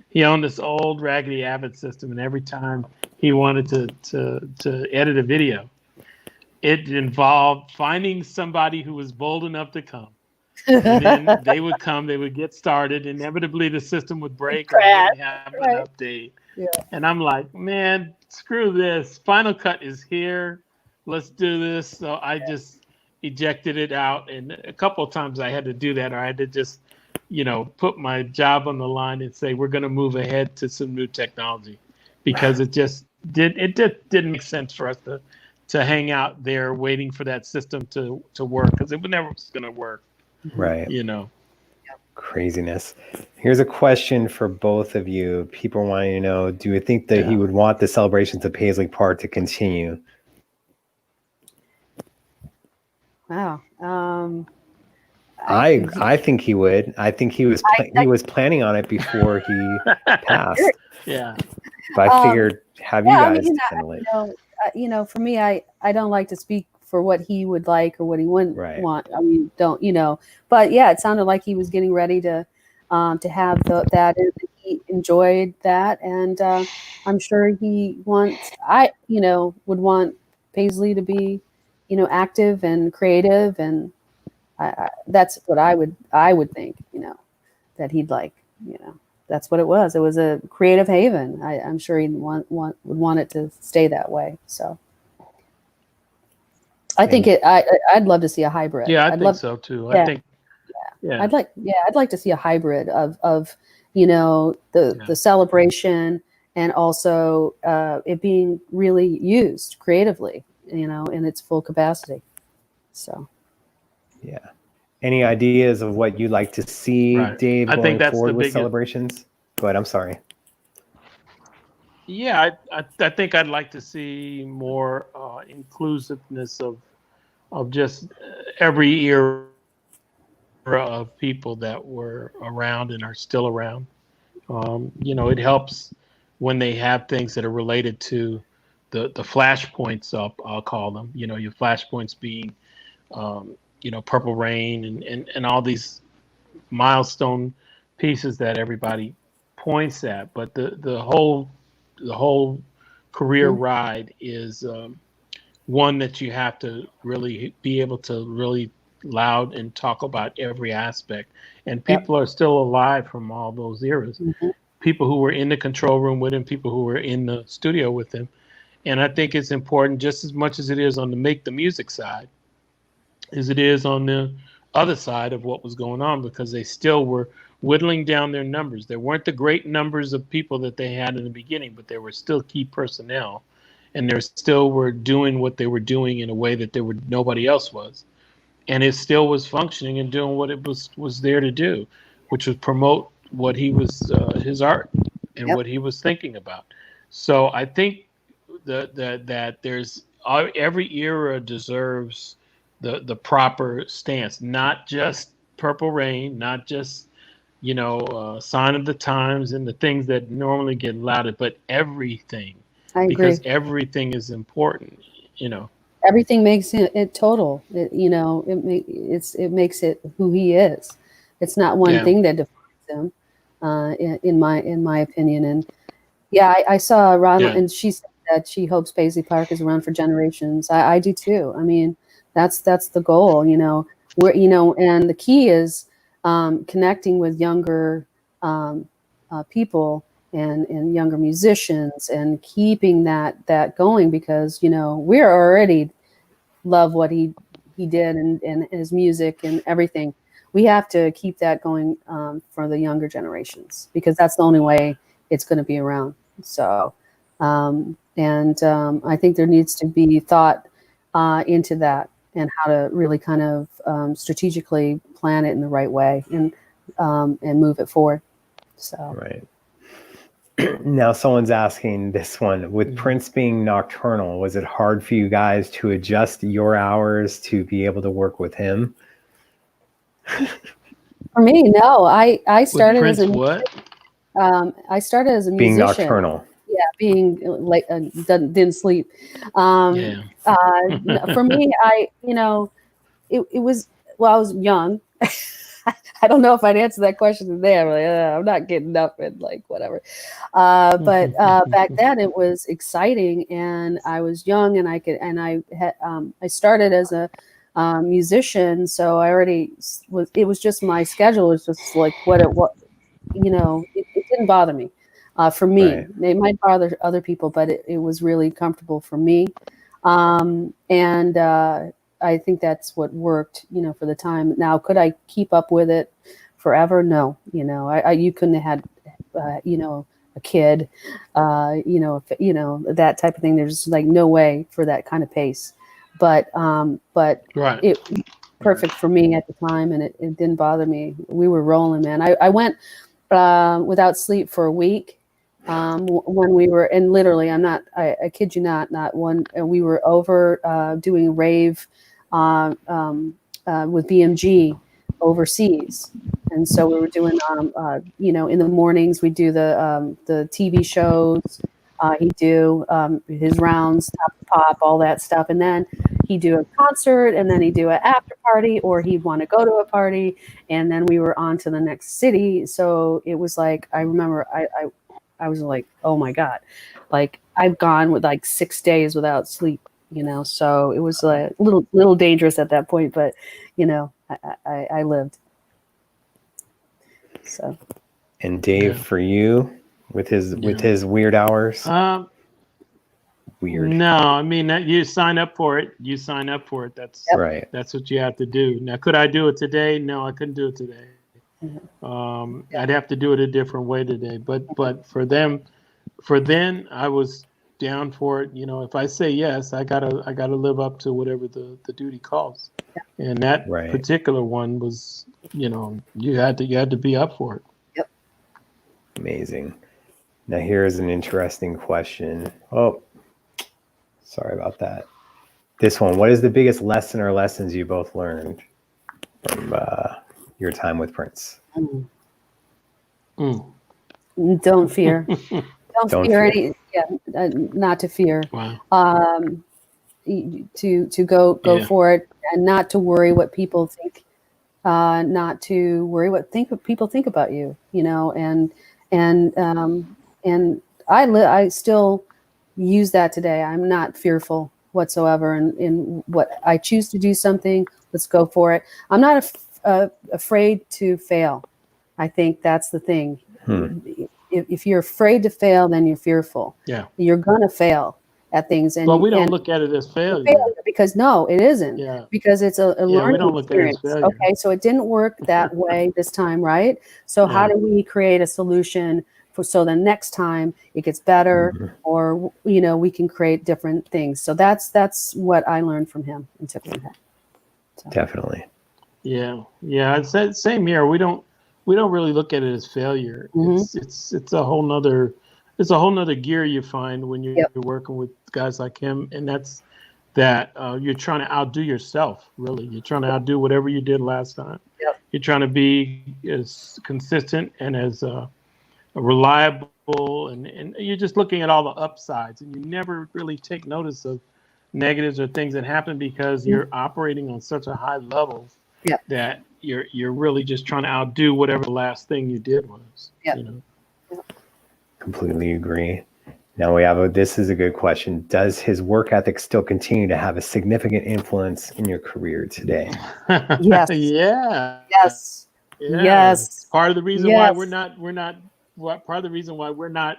He owned this old Raggedy Avid system, and every time he wanted to edit a video, it involved finding somebody who was bold enough to come. And then they would come, they would get started. Inevitably, the system would break or wouldn't have an update. Yeah. And I'm like, man, screw this. Final Cut is here. Let's do this. So I just ejected it out. And a couple of times I had to do that, or I had to just, put my job on the line and say, we're going to move ahead to some new technology, because it just didn't make sense for us to hang out there waiting for that system to work, because it never was going to work. Right. Craziness. Here's a question for both of you. People wanting to know, do you think that he would want the celebrations of Paisley Park to continue? Wow. I think he would. I think he was planning on it before he passed. Yeah. But I figured have you guys handle it. For me, I don't like to speak for what he would like or what he wouldn't want. I mean, but it sounded like he was getting ready to have that, and he enjoyed that. And I'm sure he would want Paisley to be, active and creative. And That's what I would think, that he'd like, that's what it was. It was a creative haven. I'm sure he'd would want it to stay that way. So I think I'd love to see a hybrid. Yeah, I'd think so too. Yeah. I think, yeah. I'd like to see a hybrid of the celebration and also it being really used creatively, in its full capacity. So. Yeah. Any ideas of what you'd like to see, Dave, going forward with celebrations? Go ahead. I'm sorry. Yeah, I think I'd like to see more inclusiveness of just every era of people that were around and are still around. It helps when they have things that are related to the flashpoints I'll call them. Your flashpoints being Purple Rain and all these milestone pieces that everybody points at, but the whole career ride is one that you have to really be able to really loud and talk about every aspect. And people are still alive from all those eras. People who were in the control room with him, people who were in the studio with him. And I think it's important just as much as it is on the make the music side as it is on the other side of what was going on, because they still were whittling down their numbers. There weren't the great numbers of people that they had in the beginning, but there were still key personnel, and they still were doing what they were doing in a way that nobody else was. And it still was functioning and doing what it was there to do, which was promote what he was, his art and what he was thinking about. So I think that there's every era deserves the proper stance, not just Purple Rain, not just Sign of the Times and the things that normally get lauded, but everything. I agree. Because everything is important. Everything makes it total. It makes it who he is. It's not one thing that defines him, in my opinion. And I saw Ronald, and she said that she hopes Paisley Park is around for generations. I do too. I mean, that's the goal. And the key is connecting with younger people and younger musicians and keeping that going, because we're already love what he did and his music and everything. We have to keep that going for the younger generations, because that's the only way it's going to be around. So I think there needs to be thought into that and how to really kind of strategically plan it in the right way and move it forward. So right. Now someone's asking this one, with Prince being nocturnal, was it hard for you guys to adjust your hours to be able to work with him? For me, no. I started Prince, as a what? I started as a being musician. Nocturnal. Yeah, being late, didn't sleep. For me, it was, I was young. I don't know if I'd answer that question today. I'm like, I'm not getting up and whatever. But back then it was exciting, and I was young, and I started as a musician, so I already was. It was just my schedule. It was just like what it didn't bother me. For me, right. It might bother other people, but it was really comfortable for me. I think that's what worked, for the time. Now, could I keep up with it forever? No, you couldn't have had, a kid, that type of thing. There's no way for that kind of pace, but right. It perfect for me at the time, and it didn't bother me. We were rolling, man. I went without sleep for a week. When we were, and literally, I kid you not one, we were over doing rave with BMG overseas. And so we were doing, in the mornings, we do the TV shows, he'd do his rounds, Top to Pop, all that stuff. And then he'd do a concert, and then he'd do an after party, or he'd want to go to a party. And then we were on to the next city. So it was I remember I was like, oh my God, I've gone with 6 days without sleep, so it was a little dangerous at that point, but I lived. So. And Dave, for you, with his weird hours. Weird. No, I mean, you sign up for it. You sign up for it. That's right. That's what you have to do. Now, could I do it today? No, I couldn't do it today. I'd have to do it a different way today. But for then, I was down for it. You know, if I say yes, I gotta live up to whatever the duty calls. And that particular one was, you know, you had to be up for it. Yep. Amazing. Now here's an interesting question. Oh, sorry about that. This one, what is the biggest lesson or lessons you both learned from your time with Prince? Don't fear. Don't fear any. Yeah, not to fear. Wow. To go for it, and not to worry what people think. Not to worry what people think about you. You know, and I still use that today. I'm not fearful whatsoever in what I choose to do something. Let's go for it. I'm not afraid to fail. I think that's the thing. If you're afraid to fail, then you're fearful. Yeah, you're gonna fail at things. And we don't look at it as failure, because no, it isn't. Yeah, because it's a learning we don't look experience. At it as failure. Okay, so it didn't work that way this time, right? So how do we create a solution so the next time it gets better, or you know, we can create different things. So that's what I learned from him and took from him. So. Definitely. Yeah. It's same here. We don't really look at it as failure. It's a whole nother gear you find when you're working with guys like him, and that's that you're trying to outdo yourself. Really, you're trying to outdo whatever you did last time. You're trying to be as consistent and as reliable, and you're just looking at all the upsides, and you never really take notice of negatives or things that happen because you're operating on such a high level that you're really just trying to outdo whatever the last thing you did was. You know? Completely agree. Now we have this is a good question. Does his work ethic still continue to have a significant influence in your career today? Yes. Yes. Yes. Part of the reason why we're not part of the reason why we're not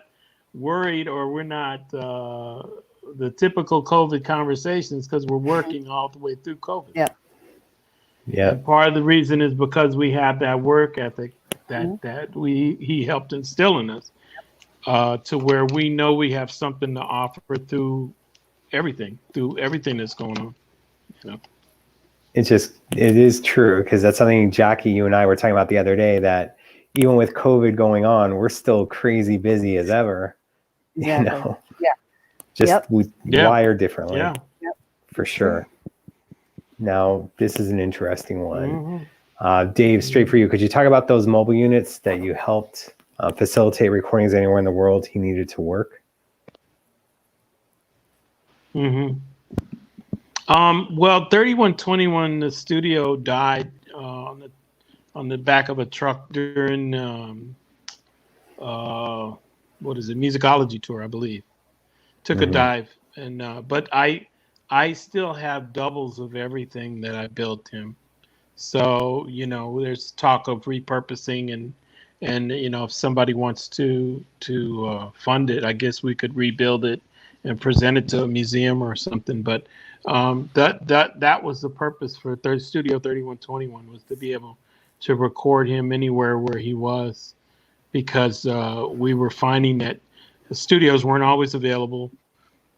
worried, or we're not the typical COVID conversations, because we're working all the way through COVID. Yeah. And part of the reason is because we have that work ethic that he helped instill in us, to where we know we have something to offer through everything that's going on. You know? It is true, because that's something, Jacqui, you and I were talking about the other day, that even with COVID going on, we're still crazy busy as ever. You know? We wire differently. For sure. Now, this is an interesting one. Dave, straight for you. Could you talk about those mobile units that you helped facilitate recordings anywhere in the world he needed to work? Well, 3121, the studio died on the back of a truck during musicology tour, I believe. Took a dive, and but I still have doubles of everything that I built him. So, you know, there's talk of repurposing, and you know, if somebody wants to fund it, I guess we could rebuild it and present it to a museum or something. But that was the purpose for Studio 3121, was to be able to record him anywhere where he was, because we were finding that the studios weren't always available,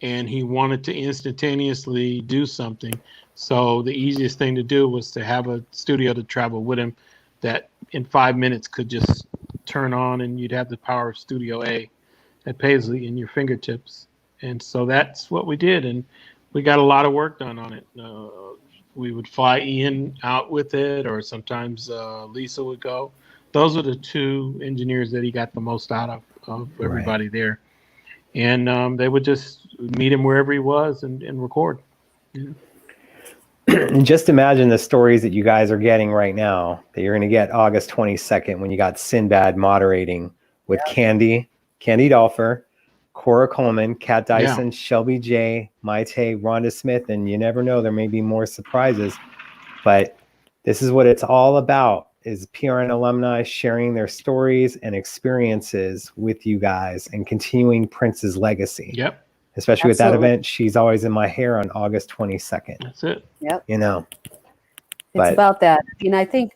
and he wanted to instantaneously do something. So the easiest thing to do was to have a studio to travel with him that in 5 minutes could just turn on, and you'd have the power of Studio A at Paisley in your fingertips. And so that's what we did, and we got a lot of work done on it. We would fly Ian out with it, or sometimes Lisa would go. Those are the two engineers that he got the most out of everybody there. And they would just meet him wherever he was and record. And just imagine the stories that you guys are getting right now, that you're going to get August 22nd, when you got Sinbad moderating with Candy Dolfer, Cora Coleman, Kat Dyson, Shelby J, Maite, Rhonda Smith, and you never know, there may be more surprises. But This is what it's all about, is PRN alumni sharing their stories and experiences with you guys and continuing Prince's legacy. Yep. Especially with that event, She's Always in My Hair on August 22nd. That's it. Yep. You know. It's about that. I think,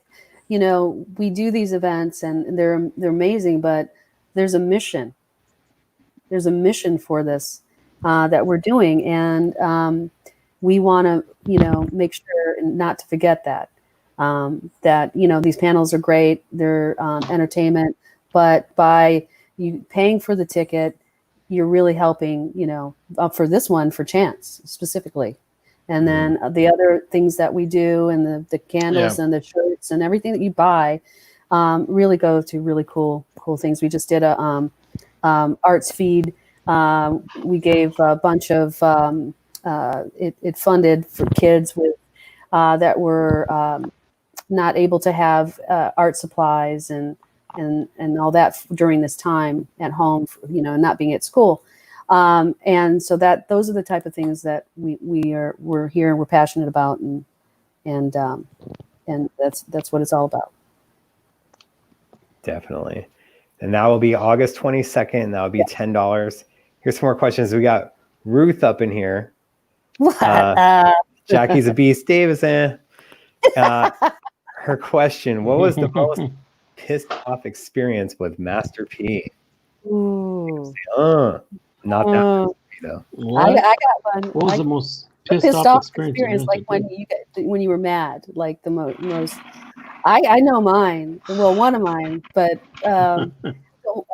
we do these events and they're amazing, but there's a mission. There's a mission for this that we're doing. And we want to, make sure not to forget that. That, these panels are great. They're entertainment. But by you paying for the ticket, you're really helping, for this one, for Chance specifically. And then the other things that we do and the candles and the shirts and everything that you buy really go to really cool things. We just did a arts feed. We gave a bunch of it funded for kids with that were not able to have art supplies and all that during this time at home, not being at school. And so those are the type of things that we're here and we're passionate about, and that's what it's all about. Definitely. And that will be August 22nd, and that will be $10. Here's some more questions. We got Ruth up in here. Jacqui's a beast. Davison. Her question: what was the most pissed off experience with Master P? Ooh. Not that though. I got one. What was the most pissed off experience? Like when you were mad, like the most. I know mine. Well, one of mine, but I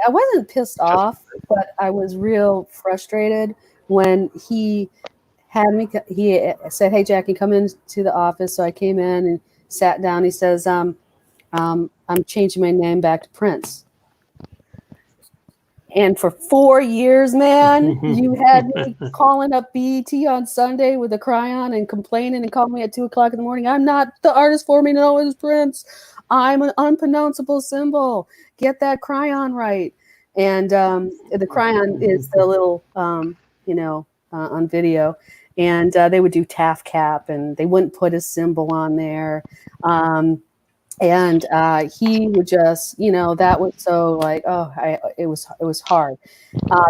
wasn't pissed off, but I was real frustrated when he had me. He said, "Hey, Jacqui, come into the office." So I came in and sat down. He says, "I'm changing my name back to Prince." And for 4 years, man, you had me calling up BET on Sunday with a crayon and complaining and calling me at 2:00 in the morning. I'm not the artist for me to know it's Prince. I'm an unpronounceable symbol. Get that crayon right. And the crayon is the little, on video. And they would do TAF cap, and they wouldn't put his symbol on there. And he would just, that was so like, it was hard.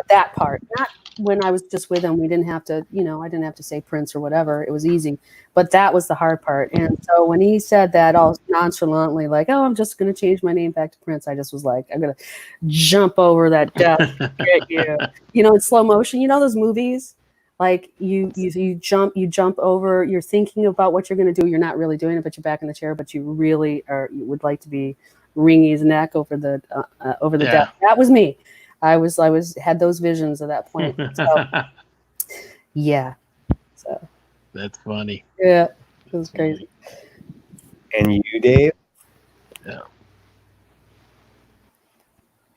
That part, not when I was just with him, we didn't have to, I didn't have to say Prince or whatever. It was easy, but that was the hard part. And so when he said that all nonchalantly, like, "Oh, I'm just going to change my name back to Prince," I just was like, I'm going to jump over that desk, get you, in slow motion, those movies. Like you jump over, you're thinking about what you're going to do. You're not really doing it, but you're back in the chair, but you really you would like to be wringing his neck over the desk. That was me. I had those visions at that point. So, yeah. So that's funny. Yeah. It was crazy. And you, Dave? Yeah.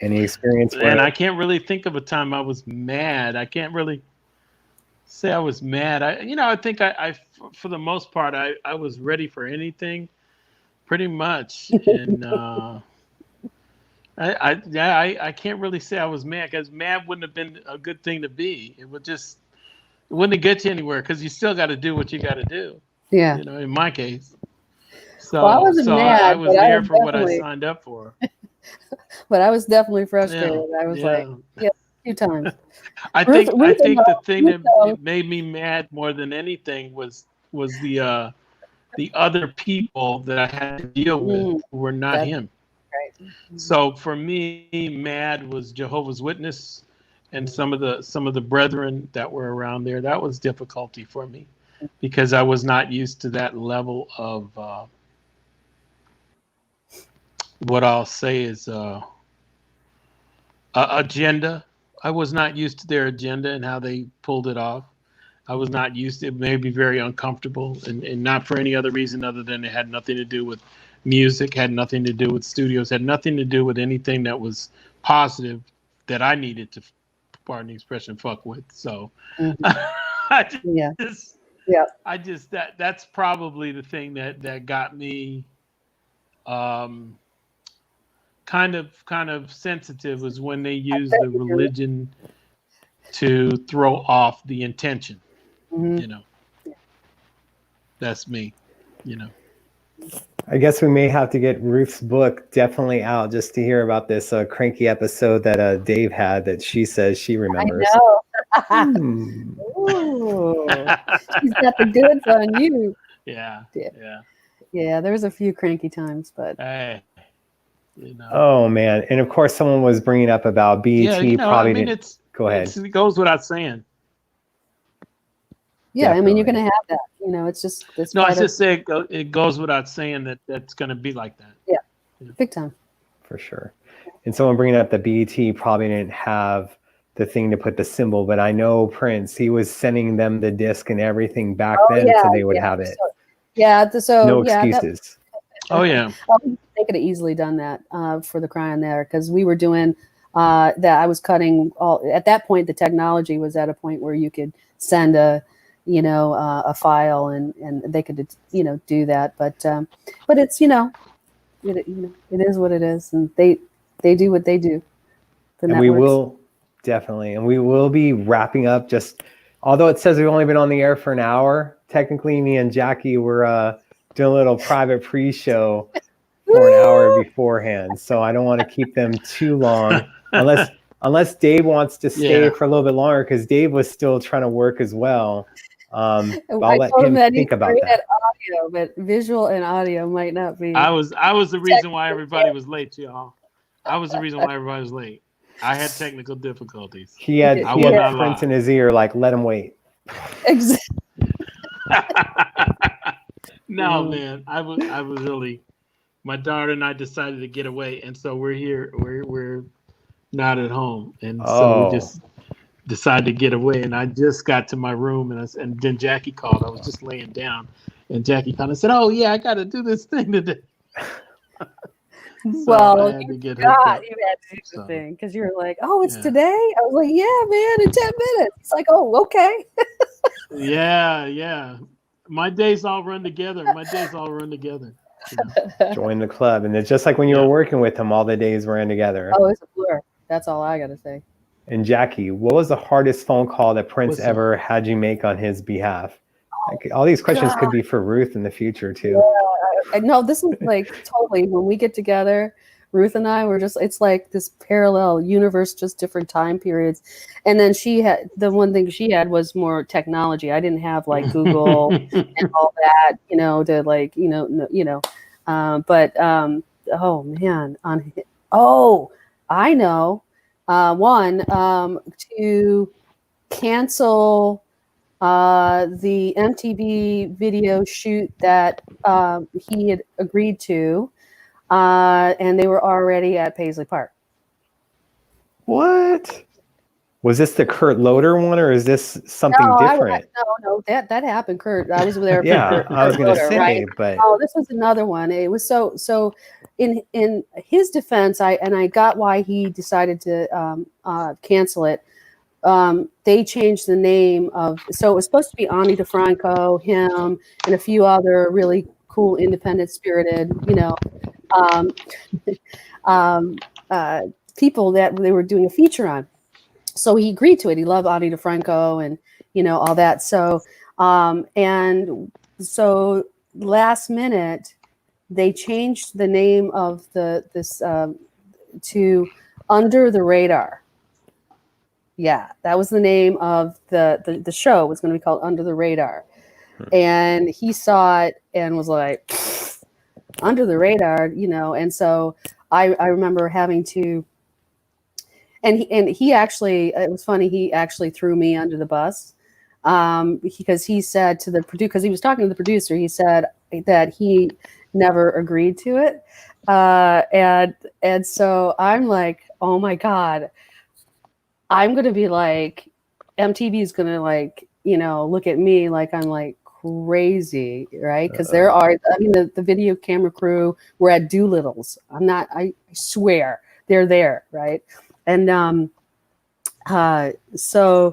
Any experience? And I can't really think of a time I was mad. I can't really say I was mad. I think I for the most part, I was ready for anything, pretty much. And I can't really say I was mad, because mad wouldn't have been a good thing to be. It wouldn't get you anywhere, because you still got to do what you got to do. Yeah. In my case. So I wasn't mad. I was there for what I signed up for. But I was definitely frustrated. Yeah, I was like, a few times. I think the thing that made me mad more than anything was the other people that I had to deal with who were not him. Right. So for me, mad was Jehovah's Witness and some of the brethren that were around there. That was difficulty for me, because I was not used to that level of what I'll say is agenda. I was not used to their agenda and how they pulled it off. I was not used to it. It made me very uncomfortable, and not for any other reason other than it had nothing to do with music, had nothing to do with studios, had nothing to do with anything that was positive that I needed to, pardon the expression, fuck with. So that's probably the thing that got me kind of sensitive, was when they use the religion to throw off the intention. That's me. I guess we may have to get Ruth's book definitely out just to hear about this cranky episode that Dave had that she says she remembers. I know. Ooh, she's got the goods on you. Yeah. Yeah, there was a few cranky times, but hey, Oh man, and of course someone was bringing up about BET. Go ahead. It goes without saying. Yeah, definitely. I mean, you're going to have that. It's just I just say it goes without saying that that's going to be like that. Yeah, big time. For sure. And someone bringing up that BET probably didn't have the thing to put the symbol, but I know Prince, he was sending them the disc and everything back then, so they would have it. No excuses. They could have easily done that for the Crying There, because we were doing that. I was cutting all at that point. The technology was at a point where you could send a file and they could do that. But it's it is what it is, and they do what they do. And we will definitely, and we will be wrapping up. Just although it says we've only been on the air for an hour, technically me and Jacqui were doing a little private pre-show for an hour beforehand. So I don't want to keep them too long unless Dave wants to stay for a little bit longer, because Dave was still trying to work as well. I'll let him think about that. Audio, but visual and audio might not be. I was the reason why everybody was late, y'all. I was the reason why everybody was late. I had technical difficulties. He had Prince in his ear, like, let him wait. Exactly. No, man, I was really. My daughter and I decided to get away, and so we're here. We're not at home, and so we just decided to get away. And I just got to my room, and then Jacqui called. I was just laying down, and Jacqui kind of said, "Oh yeah, I got to do this thing today." Well, you had to do the thing, because you were like, "Oh, it's today." I was like, "Yeah, man, in 10 minutes." It's like, "Oh, okay." Yeah. My days all run together. Join the club, and it's just like when you were working with him, all the days ran together. Oh, it's a blur. That's all I gotta say. And Jacqui, what was the hardest phone call that Prince ever had you make on his behalf? All these questions could be for Ruth in the future too. Yeah, no, this is like totally when we get together. Ruth and I were just, it's like this parallel universe, just different time periods. And then she had, the one thing she had was more technology. I didn't have like Google and all that, to like, oh man, I know, to cancel the MTV video shoot that he had agreed to. And they were already at Paisley Park. What? Was this the Kurt Loder one, or is this something different? No, that happened, Kurt. I was there. Yeah, I was going to say, right? But this was another one. It was so. In his defense, I got why he decided to cancel it. They changed the name of, so it was supposed to be Ani DeFranco, him, and a few other really cool, independent spirited, people that they were doing a feature on. So he agreed to it. He loved Ani DeFranco and, all that. So, and so last minute, they changed the name of this to Under the Radar. Yeah, that was the name of the show. It was going to be called Under the Radar. And he saw it and was like, Under the Radar, and so I remember having to, and he actually, it was funny, he actually threw me under the bus because he said to the producer, because he was talking to the producer, he said that he never agreed to it. And so I'm like, oh my God, I'm going to be like, MTV is going to like, look at me like I'm like crazy, right? Because there are, the video camera crew were at Doolittle's. I swear they're there, right? And so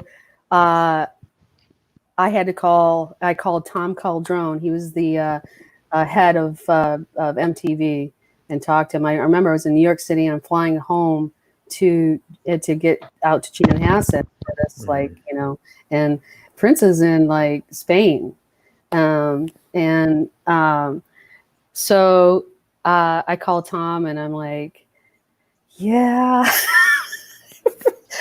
I called Tom Caldrone. He was the head of MTV, and talked to him. I remember I was in New York City and I'm flying home to get out to Chanhassen for this, and Prince is in like Spain. So I called Tom and I'm like, yeah,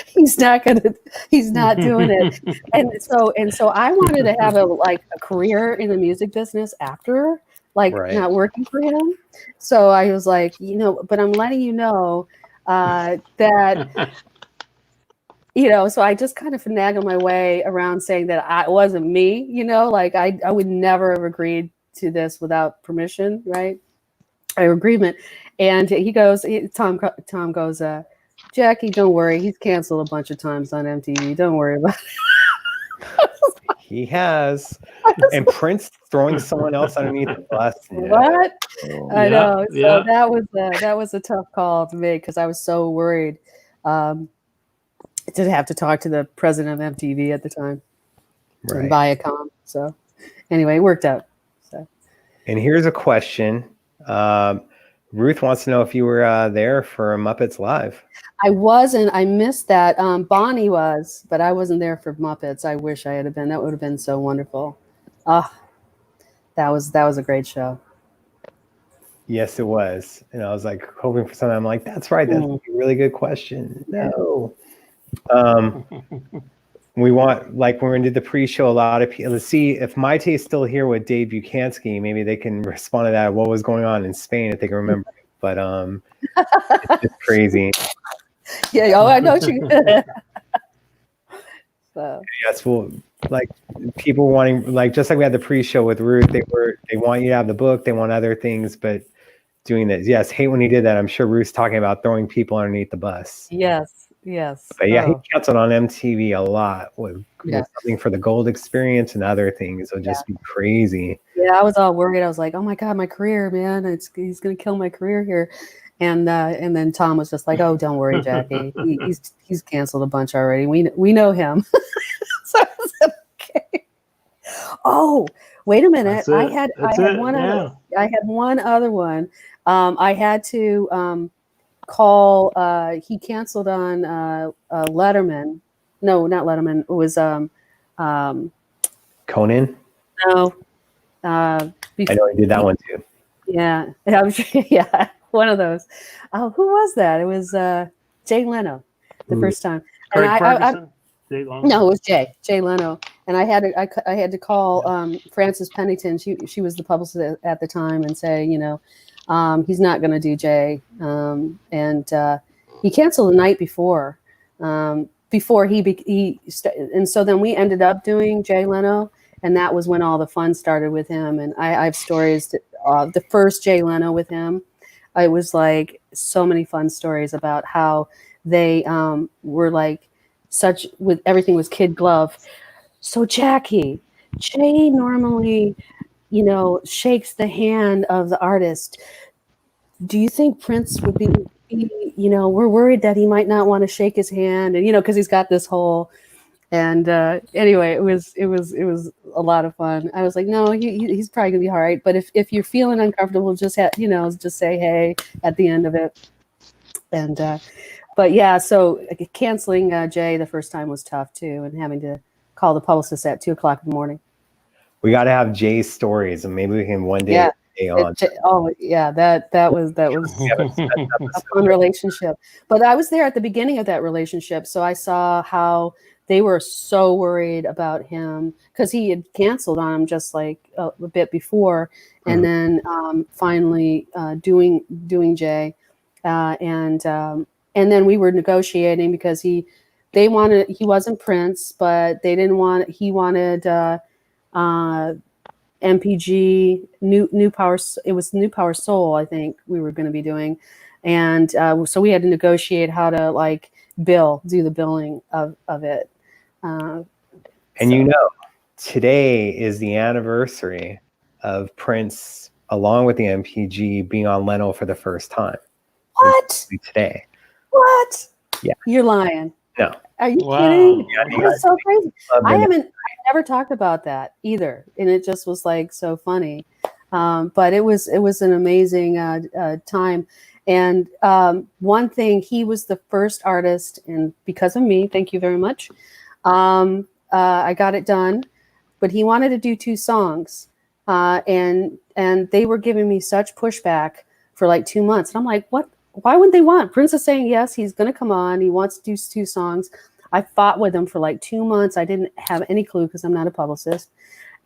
he's not doing it. And so I wanted to have a career in the music business after, not working for him. So I was like, but I'm letting you know that, so I just kind of finagled my way around saying that it wasn't me, I would never have agreed to this without permission, right? Or agreement. And Tom goes, Jacqui, don't worry. He's canceled a bunch of times on MTV. Don't worry about it. He has. And Prince throwing someone else underneath the bus. What? I know. So that was a tough call to make because I was so worried to have to talk to the president of MTV at the time and Viacom. So anyway, it worked out. So. And here's a question. Ruth wants to know if you were there for Muppets Live. I wasn't. I missed that. Bonnie was, but I wasn't there for Muppets. I wish I had been. That would have been so wonderful. That was a great show. Yes, it was. And I was like hoping for something. I'm like, that's right. That's a really good question. No. We want, like when we did the pre-show, a lot of people, let's see if Maite's still here with Dave Buchansky, maybe they can respond to that. What was going on in Spain, if they can remember. But it's just crazy. Yeah, I know you. So. Yes, well, like people wanting, like just like we had the pre-show with Ruth, they want you to have the book, they want other things, but doing this, yes, hate when he did that. I'm sure Ruth's talking about throwing people underneath the bus. Yes. But yeah, he canceled on MTV a lot with something for the Gold Experience and other things. It would just be crazy. Yeah, I was all worried. I was like, oh my God, my career, man, he's gonna kill my career here. And then Tom was just like, oh, don't worry, Jacqui. He's canceled a bunch already. We know him. So I said, okay. Oh, wait a minute. I had one other one. I had to call. He canceled on Letterman. No, not Letterman. It was Conan. No. I know he did that one too. Yeah, yeah, one of those. Who was that? It was Jay Leno the first time. Craig Ferguson? Jay Leno? No, it was Jay Leno. And I had to call Frances Pennington. She was the publicist at the time and say, he's not going to do Jay. And he canceled the night before. And so then we ended up doing Jay Leno, and that was when all the fun started with him. And I have stories. The first Jay Leno with him, it was like so many fun stories about how they were like with everything was kid glove. So Jacqui, Jay normally, shakes the hand of the artist. Do you think Prince would be, we're worried that he might not want to shake his hand, and because he's got this whole. And anyway, it was a lot of fun. I was like, no, he's probably gonna be all right. But if you're feeling uncomfortable, just just say hey at the end of it. And but yeah, so canceling Jay the first time was tough too, and having to call the publicist at 2:00 in the morning. We got to have Jay's stories, and maybe we can one day. Yeah. That was a fun relationship. But I was there at the beginning of that relationship, so I saw how they were so worried about him because he had canceled on him just like a bit before, and then finally doing Jay, and then we were negotiating because he wasn't Prince, but they didn't want. He wanted. MPG, New Power. It was New Power Soul, I think we were going to be doing, and so we had to negotiate how to do the billing of it. And today is the anniversary of Prince, along with the MPG, being on Leno for the first time. What? Today? What? Yeah. You're lying. No. Are you kidding? Yeah, That's so crazy. I never talked about that either, and it just was so funny. But it was an amazing time. And one thing, he was the first artist, and because of me, thank you very much. I got it done, but he wanted to do 2 songs. and they were giving me such pushback for like 2 months. And I'm like, what? Why would they want? Prince is saying yes, he's going to come on. He wants to do 2 songs. I fought with him for like 2 months. I didn't have any clue because I'm not a publicist.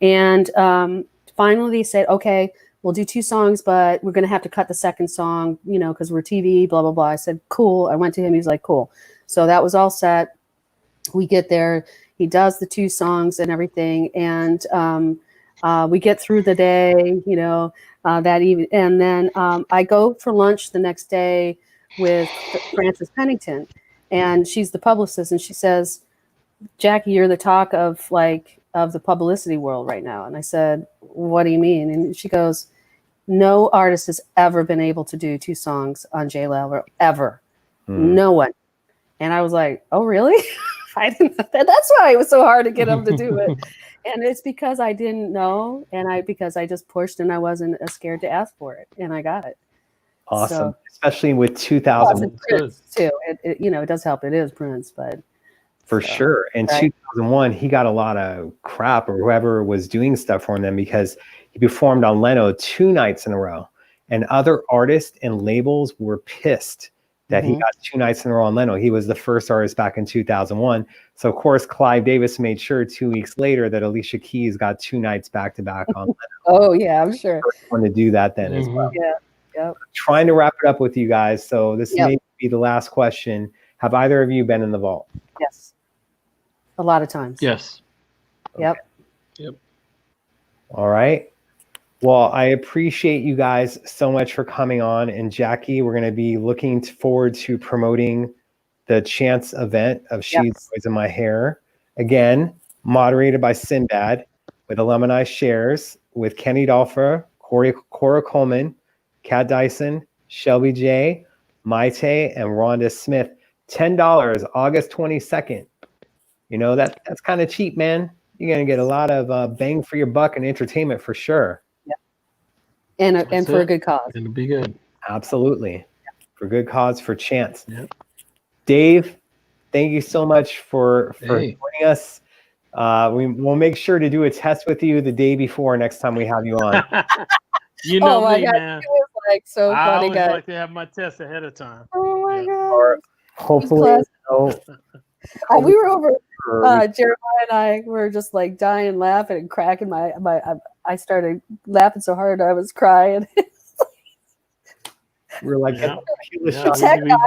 And finally they said, okay, we'll do 2 songs, but we're going to have to cut the second song, you know, because we're TV, blah, blah, blah. I said, cool. I went to him. He's like, cool. So that was all set. We get there. He does the 2 songs and everything. And we get through the day, you know, that evening. And then I go for lunch the next day with Frances Pennington. And she's the publicist. And she says, Jacqui, you're the talk of the publicity world right now. And I said, what do you mean? And she goes, no artist has ever been able to do 2 songs on J-Level ever. No one. And I was like, oh, really? I didn't. That's why it was so hard to get them to do it. And it's because I didn't know, and because I just pushed, and I wasn't scared to ask for it, and I got it. Awesome, so, especially with 2000 Prince too. It you know, it does help. It is Prince, but for sure. In 2001, he got a lot of crap, or whoever was doing stuff for him, because he performed on Leno 2 nights in a row, and other artists and labels were pissed that he got 2 nights in a row on Leno. He was the first artist back in 2001. So of course, Clive Davis made sure 2 weeks later that Alicia Keys got 2 nights back to back on Leno. Oh yeah, I'm sure. First one to do that then as well. Yeah. Yep. Trying to wrap it up with you guys. So this may be the last question. Have either of you been in the vault? Yes. A lot of times. Yes. Okay. Yep. All right. Well, I appreciate you guys so much for coming on. And Jacqui, we're going to be looking forward to promoting the Chance event of She's Always in My Hair. Again, moderated by Sinbad, with Alumni Shares, with Kenny Dolfer, Cora Coleman, Kat Dyson, Shelby J, Maite, and Rhonda Smith. $10, August 22nd. You know, that's kind of cheap, man. You're going to get a lot of bang for your buck and entertainment for sure. And for a good cause. It'll be good. Absolutely. For good cause, for Chance. Yep. Dave, thank you so much for joining us. We'll make sure to do a test with you the day before next time we have you on. You know me, man. It was like so funny, I always guys. like to have my test ahead of time. Oh my God. Or hopefully, we were over. Jeremiah and I were just like dying laughing and cracking I started laughing so hard I was crying. We're like, we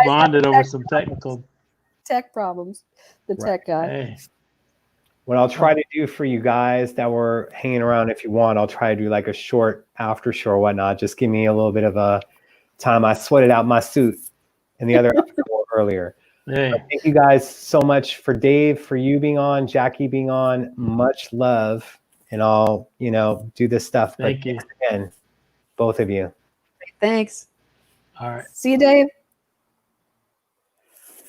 bonded over some tech problems. The tech guy. Hey. What I'll try to do for you guys that were hanging around, if you want, I'll try to do like a short after show or whatnot. Just give me a little bit of a time. I sweated out my suit in the other earlier. Hey. Thank you guys so much for Dave, for you being on, Jacqui being on. Much love, and I'll do this stuff. Thank you again, both of you. Thanks. All right. See you, Dave.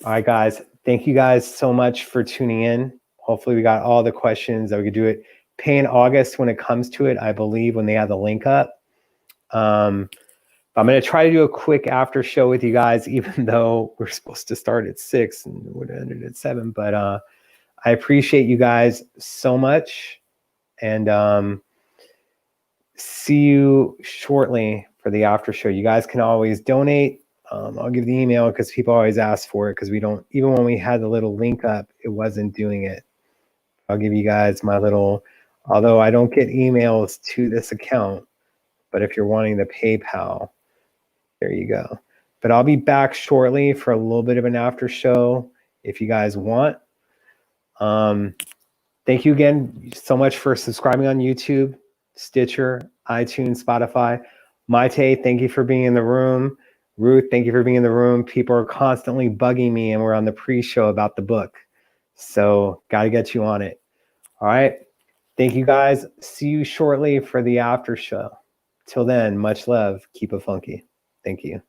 All right, guys. Thank you guys so much for tuning in. Hopefully, we got all the questions that we could do it. Pay in August when it comes to it, I believe, when they have the link up. I'm going to try to do a quick after show with you guys, even though we're supposed to start at 6 and it would have ended at 7. But I appreciate you guys so much. And see you shortly for the after show. You guys can always donate. I'll give the email because people always ask for it, because we don't, even when we had the little link up, it wasn't doing it. I'll give you guys my little, although I don't get emails to this account, but if you're wanting the PayPal, there you go. But I'll be back shortly for a little bit of an after show if you guys want. Thank you again so much for subscribing on YouTube, Stitcher, iTunes, Spotify. Maite, thank you for being in the room. Ruth, thank you for being in the room. People are constantly bugging me, and we're on the pre-show about the book. So got to get you on it. All right. Thank you, guys. See you shortly for the after show. Till then, much love. Keep it funky. Thank you.